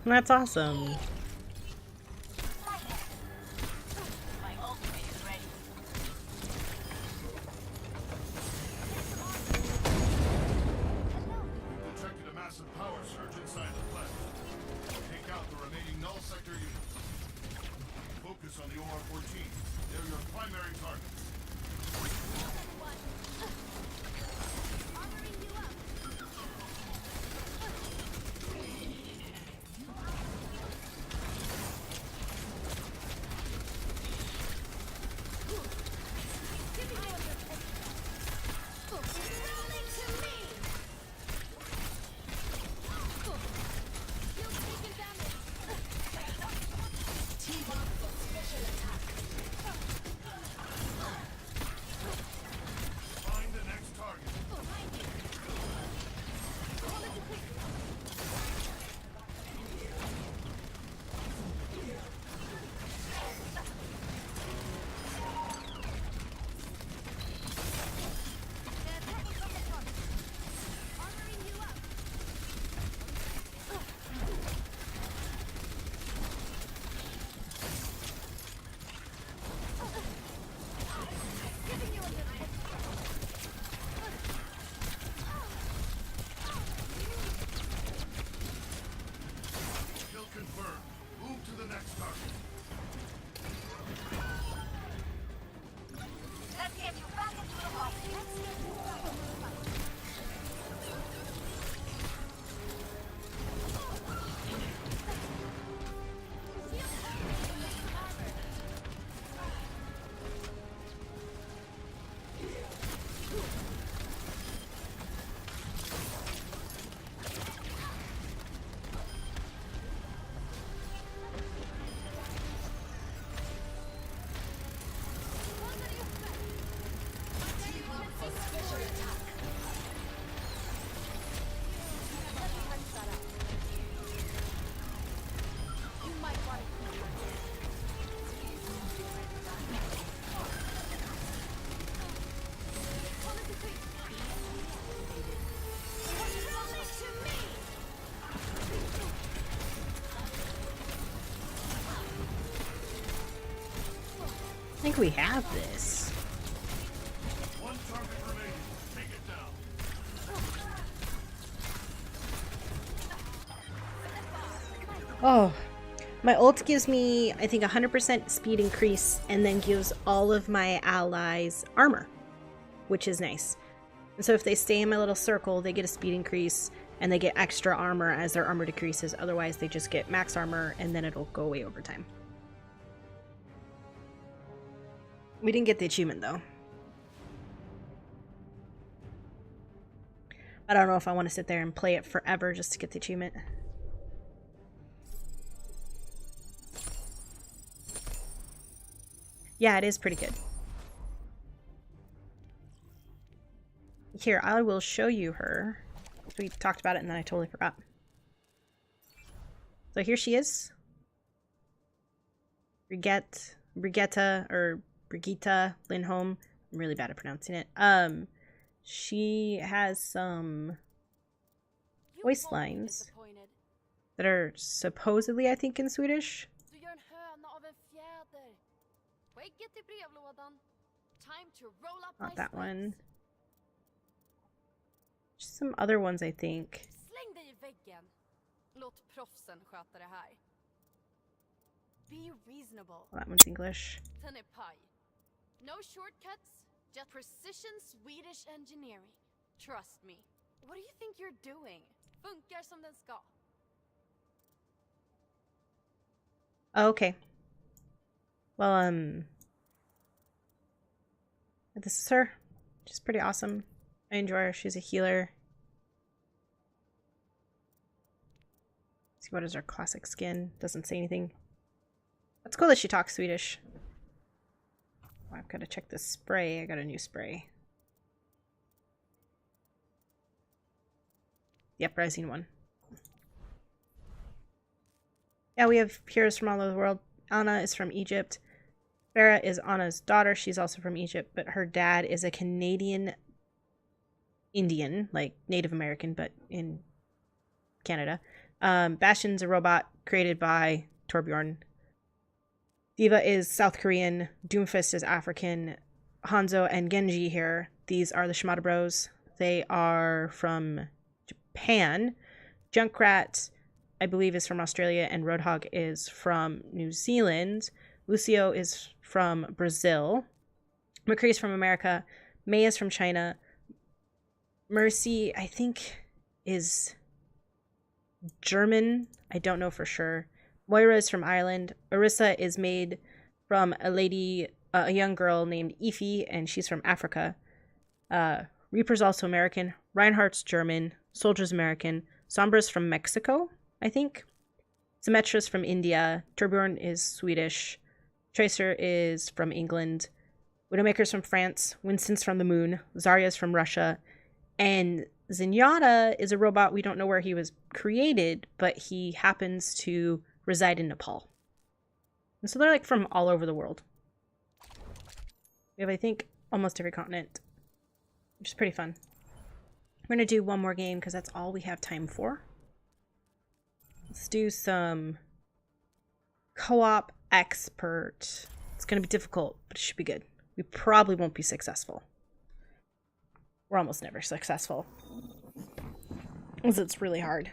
That's awesome. Detected a massive power surge inside the plant. Take out the remaining null sector units. Focus on the OR-14. They're your primary targets. Find and think we have this. One target remaining. Take it down. Oh, my ult gives me, I think, 100% speed increase and then gives all of my allies armor, which is nice. And so if they stay in my little circle, they get a speed increase and they get extra armor as their armor decreases. Otherwise, they just get max armor and then it'll go away over time. We didn't get the achievement, though. I don't know if I want to sit there and play it forever just to get the achievement. Yeah, it is pretty good. Here, I will show you her. We talked about it and then I totally forgot. So here she is. Brigitta Lindholm. I'm really bad at pronouncing it. She has some voice lines that are supposedly, I think, in Swedish. Not that one. Just some other ones, I think. Be reasonable. Well, that one's English. No shortcuts, just precision Swedish engineering. Trust me. What do you think you're doing? Funkar som den ska. Okay. Well, this is her. She's pretty awesome. I enjoy her. She's a healer. Let's see, what is her classic skin? Doesn't say anything. It's cool that she talks Swedish. Oh, I've got to check this spray. I got a new spray. The uprising one. Yeah, we have heroes from all over the world. Anna is from Egypt. Farah is Anna's daughter. She's also from Egypt, but her dad is a Canadian Indian, like Native American, but in Canada. Bastion's a robot created by Torbjorn. Diva is South Korean. Doomfist is African. Hanzo and Genji here. These are the Shimada Bros. They are from Japan. Junkrat, I believe, is from Australia, and Roadhog is from New Zealand. Lucio is from Brazil. McCree is from America. May is from China. Mercy, I think, is German. I don't know for sure. Moira is from Ireland. Orissa is made from a young girl named Ify, and she's from Africa. Reaper's also American. Reinhardt's German. Soldier's American. Sombra's from Mexico, I think. Symmetra's from India. Torbjorn is Swedish. Tracer is from England. Widowmaker's from France. Winston's from the moon. Zarya's from Russia. And Zenyatta is a robot. We don't know where he was created, but he happens to reside in Nepal. And so they're like from all over the world. We have, I think, almost every continent, which is pretty fun. We're going to do one more game because that's all we have time for. Let's do some co-op expert. It's going to be difficult, but it should be good. We probably won't be successful. We're almost never successful, because it's really hard.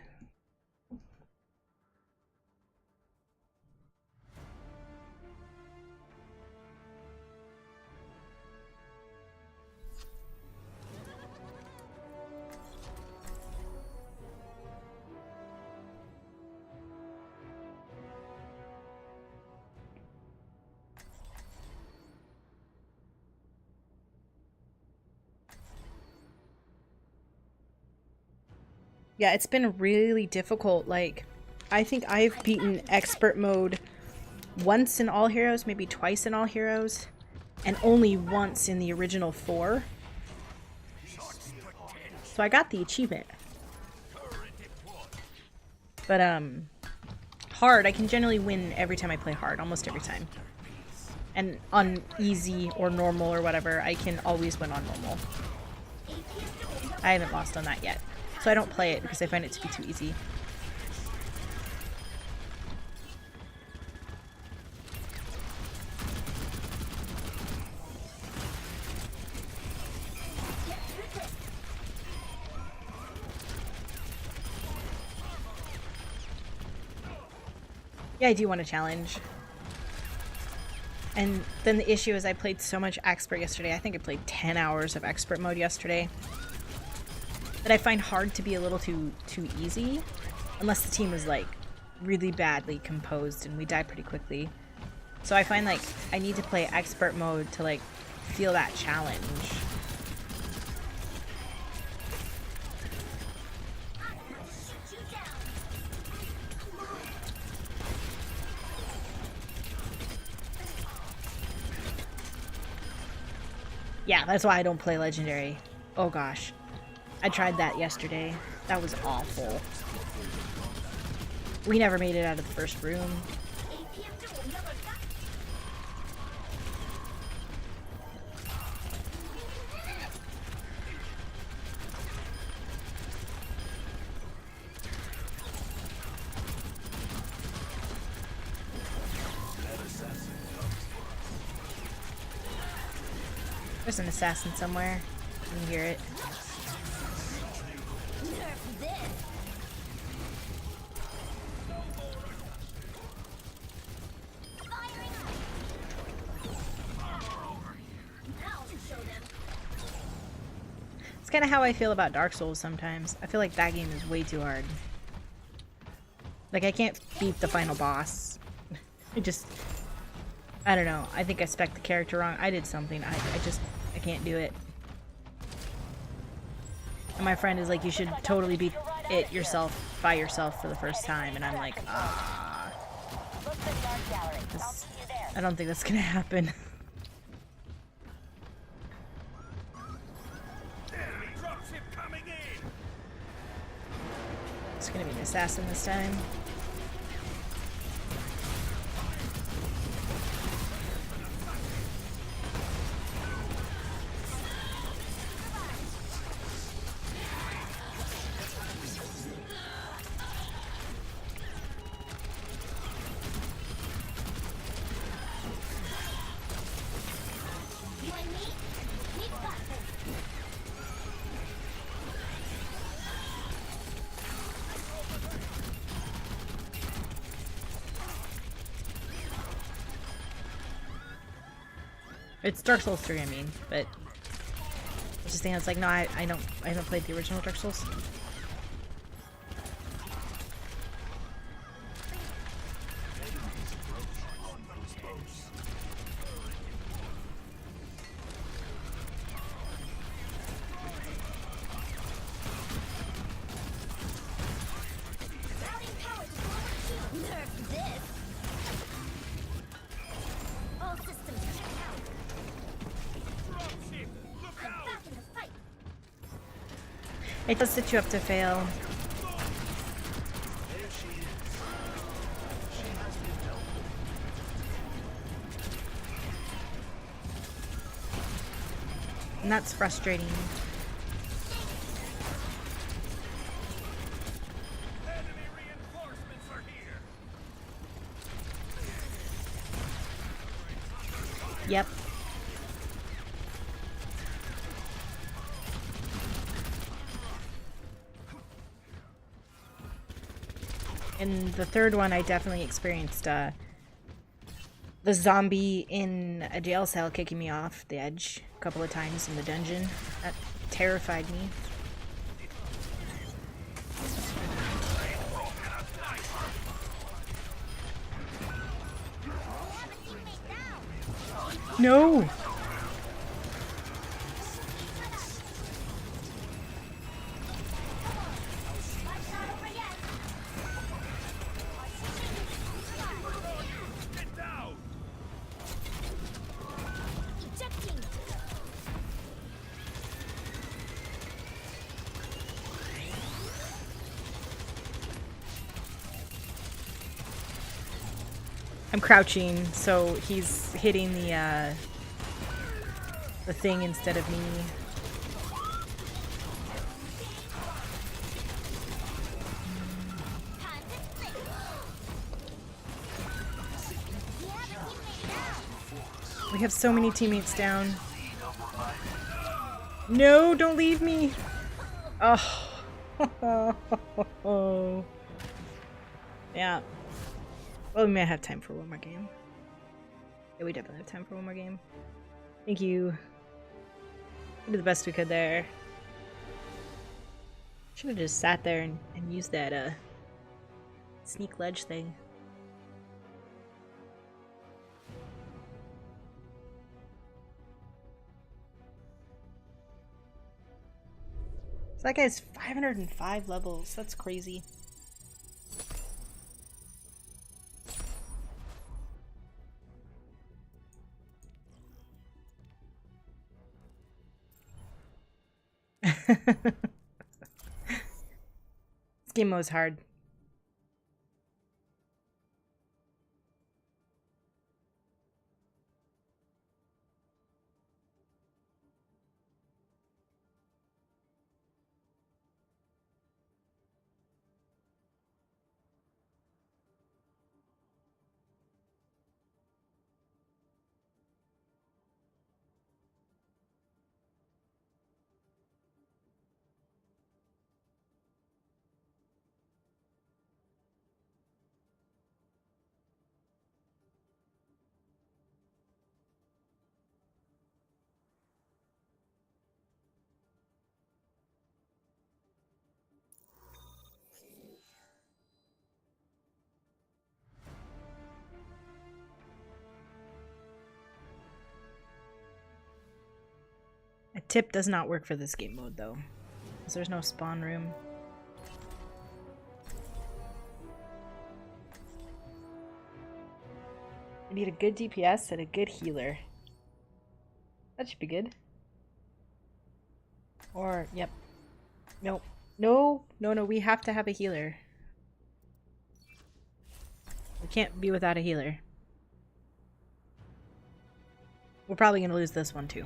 Yeah, it's been really difficult. Like, I think I've beaten expert mode once in All Heroes, maybe twice in All Heroes, and only once in the original 4. So I got the achievement. But, hard, I can generally win every time I play hard, almost every time. And on easy or normal or whatever, I can always win on normal. I haven't lost on that yet. So I don't play it because I find it to be too easy. Yeah, I do want a challenge. And then the issue is I played so much expert yesterday. I think I played 10 hours of expert mode yesterday. That I find hard to be a little too easy. Unless the team is like really badly composed and we die pretty quickly. So I find like I need to play expert mode to like feel that challenge. Yeah, that's why I don't play Legendary. Oh gosh. I tried that yesterday. That was awful. We never made it out of the first room. There's an assassin somewhere. You can hear it. It's kind of how I feel about Dark Souls sometimes. I feel like that game is way too hard. Like, I can't beat the final boss. I don't know. I think I spec'd the character wrong. I did something. I can't do it. And my friend is like, you should totally beat it yourself, by yourself for the first time. And I'm like, ah. I don't think that's gonna happen. It's gonna be an assassin this time. It's Dark Souls 3, I mean, but it's just thing. It's like, no, I haven't played the original Dark Souls. It does set you up to fail. And that's frustrating. Yep. In the third one, I definitely experienced the zombie in a jail cell kicking me off the edge a couple of times in the dungeon. That terrified me. No! I'm crouching, so he's hitting the thing instead of me. We have so many teammates down. No, don't leave me. Oh. Yeah. Well, we may have time for one more game. Yeah, we definitely have time for one more game. Thank you. We did the best we could there. Should have just sat there and used that sneak ledge thing. So that guy's 505 levels. That's crazy. This game mode's hard. A tip does not work for this game mode though, because there's no spawn room. I need a good DPS and a good healer. That should be good. Or, yep. Nope. No, we have to have a healer. We can't be without a healer. We're probably gonna lose this one too.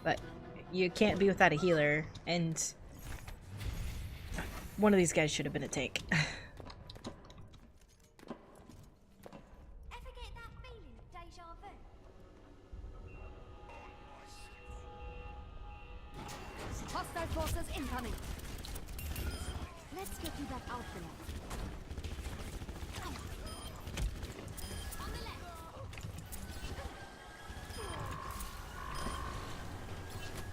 But you can't be without a healer, and one of these guys should have been a tank. Hostile forces incoming. Let's get you back out there. On the left.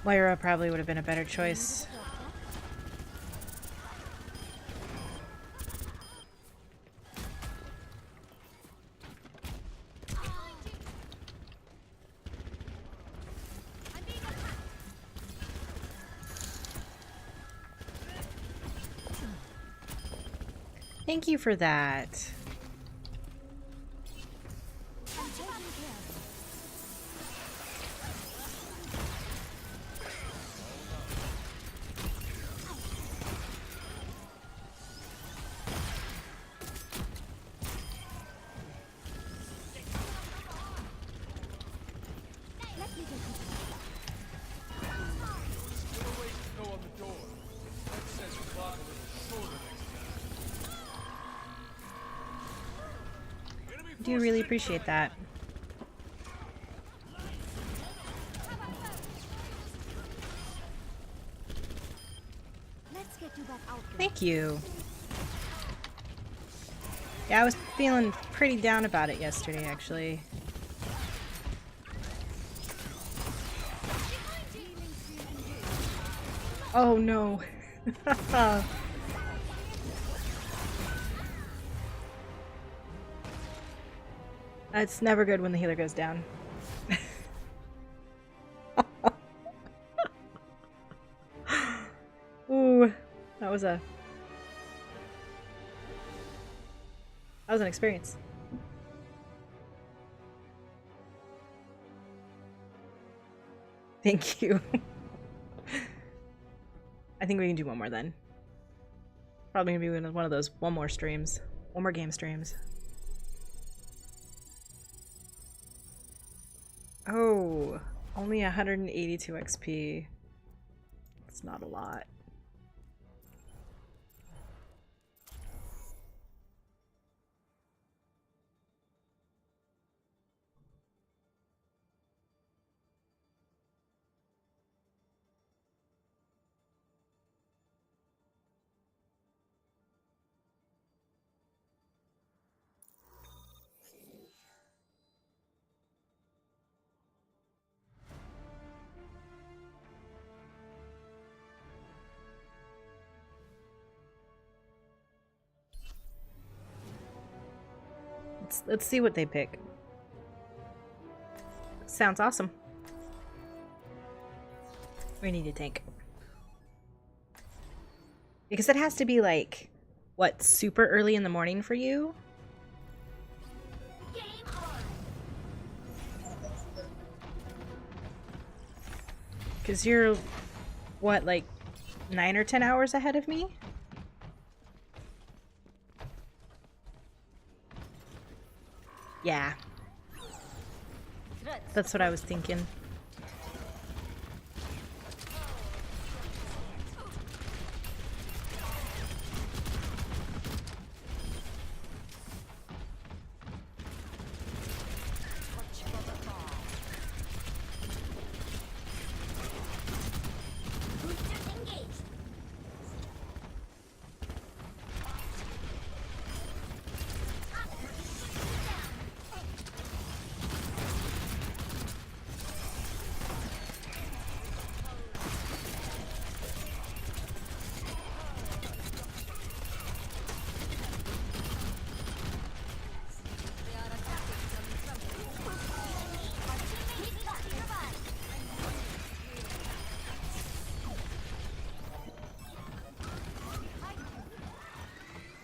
Moira probably would have been a better choice. Thank you for that. I do really appreciate that. Thank you. Yeah, I was feeling pretty down about it yesterday, actually. Oh no. It's never good when the healer goes down. Ooh, that was an experience. Thank you. I think we can do one more then. Probably gonna be one of those one more game streams. Oh, only 182 XP. It's not a lot. Let's see what they pick. Sounds awesome. We need a tank. Because it has to be like, what, super early in the morning for you? Because you're, what, like 9 or 10 hours ahead of me? Yeah. That's what I was thinking.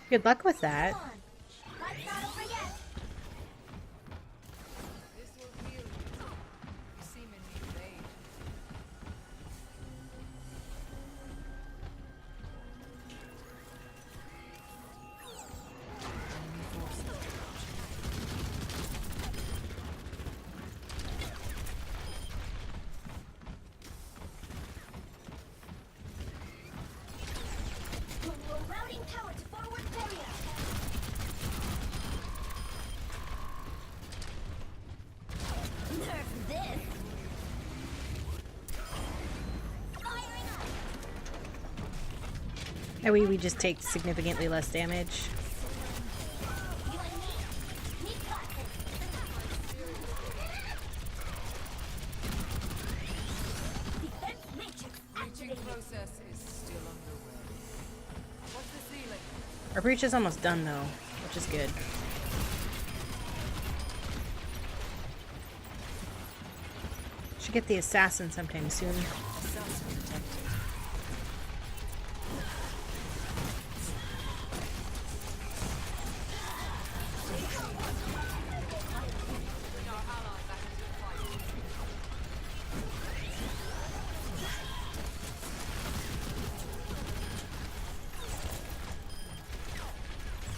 Good luck with that. This will heal you. You seem in need of aid. Enemy forces approaching. Routing power to forward barrier. Nerf this. Firing up. That way we just take significantly less damage. You and me got this. Defense matrix Breaching activated. process is still underway. What's the ceiling? Our breach is almost done though, which is good. Should get the assassin sometime soon. Assassin detected.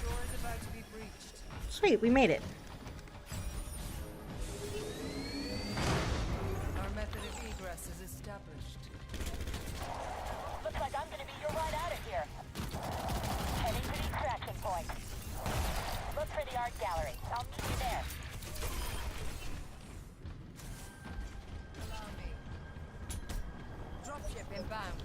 Door is about to be breached. Sweet, we made it. Our method of egress is established. Looks like I'm gonna be your ride out of here. Heading to the extraction point. Look for the art gallery. I'll meet you there. Allow me. Dropship inbound.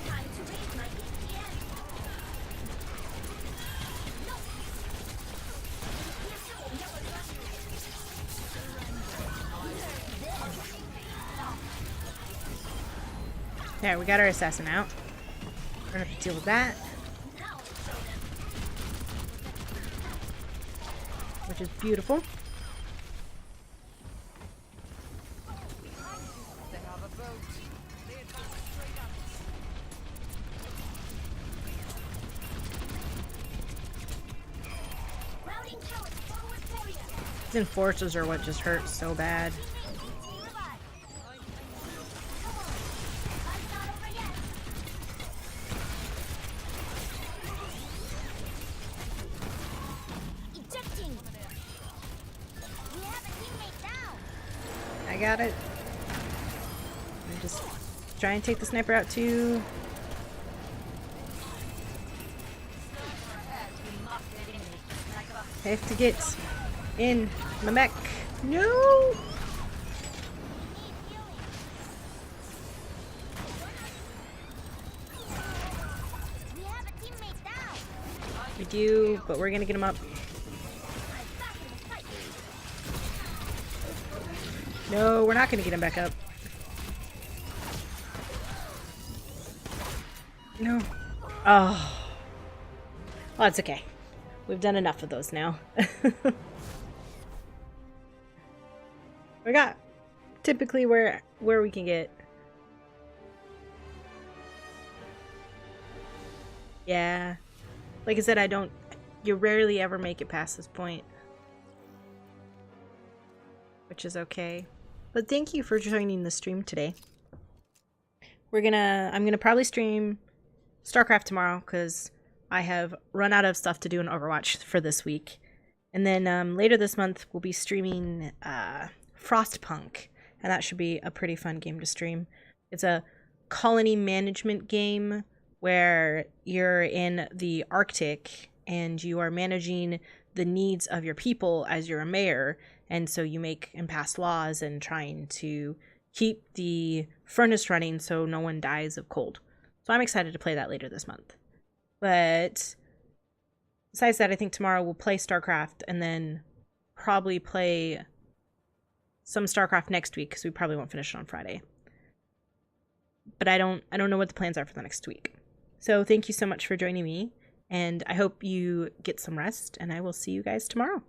Time to raise my EPN. There, we got our assassin out. We're gonna have to deal with that. Which is beautiful. They have a boat. They advance straight up. Routing power to forward barrier. These enforcers are what just hurt so bad. Fight's not over yet. Ejecting. We have a teammate down. I got it. I'm just try and take the sniper out too. I have to get in my mech. No! We have a teammate down. We do, but we're gonna get him up. Back to the fight. No, we're not gonna get him back up. No. Oh. Well, it's okay. We've done enough of those now. We got typically where we can get. Yeah. Like I said, you rarely ever make it past this point. Which is okay. But thank you for joining the stream today. I'm gonna probably stream StarCraft tomorrow because I have run out of stuff to do in Overwatch for this week. And then later this month we'll be streaming Frostpunk, and that should be a pretty fun game to stream. It's a colony management game where you're in the Arctic and you are managing the needs of your people as you're a mayor, and so you make and pass laws and trying to keep the furnace running so no one dies of cold. So I'm excited to play that later this month. But besides that, I think tomorrow we'll play StarCraft and then probably play some StarCraft next week because we probably won't finish it on Friday. But I don't know what the plans are for the next week. So thank you so much for joining me, and I hope you get some rest, and I will see you guys tomorrow.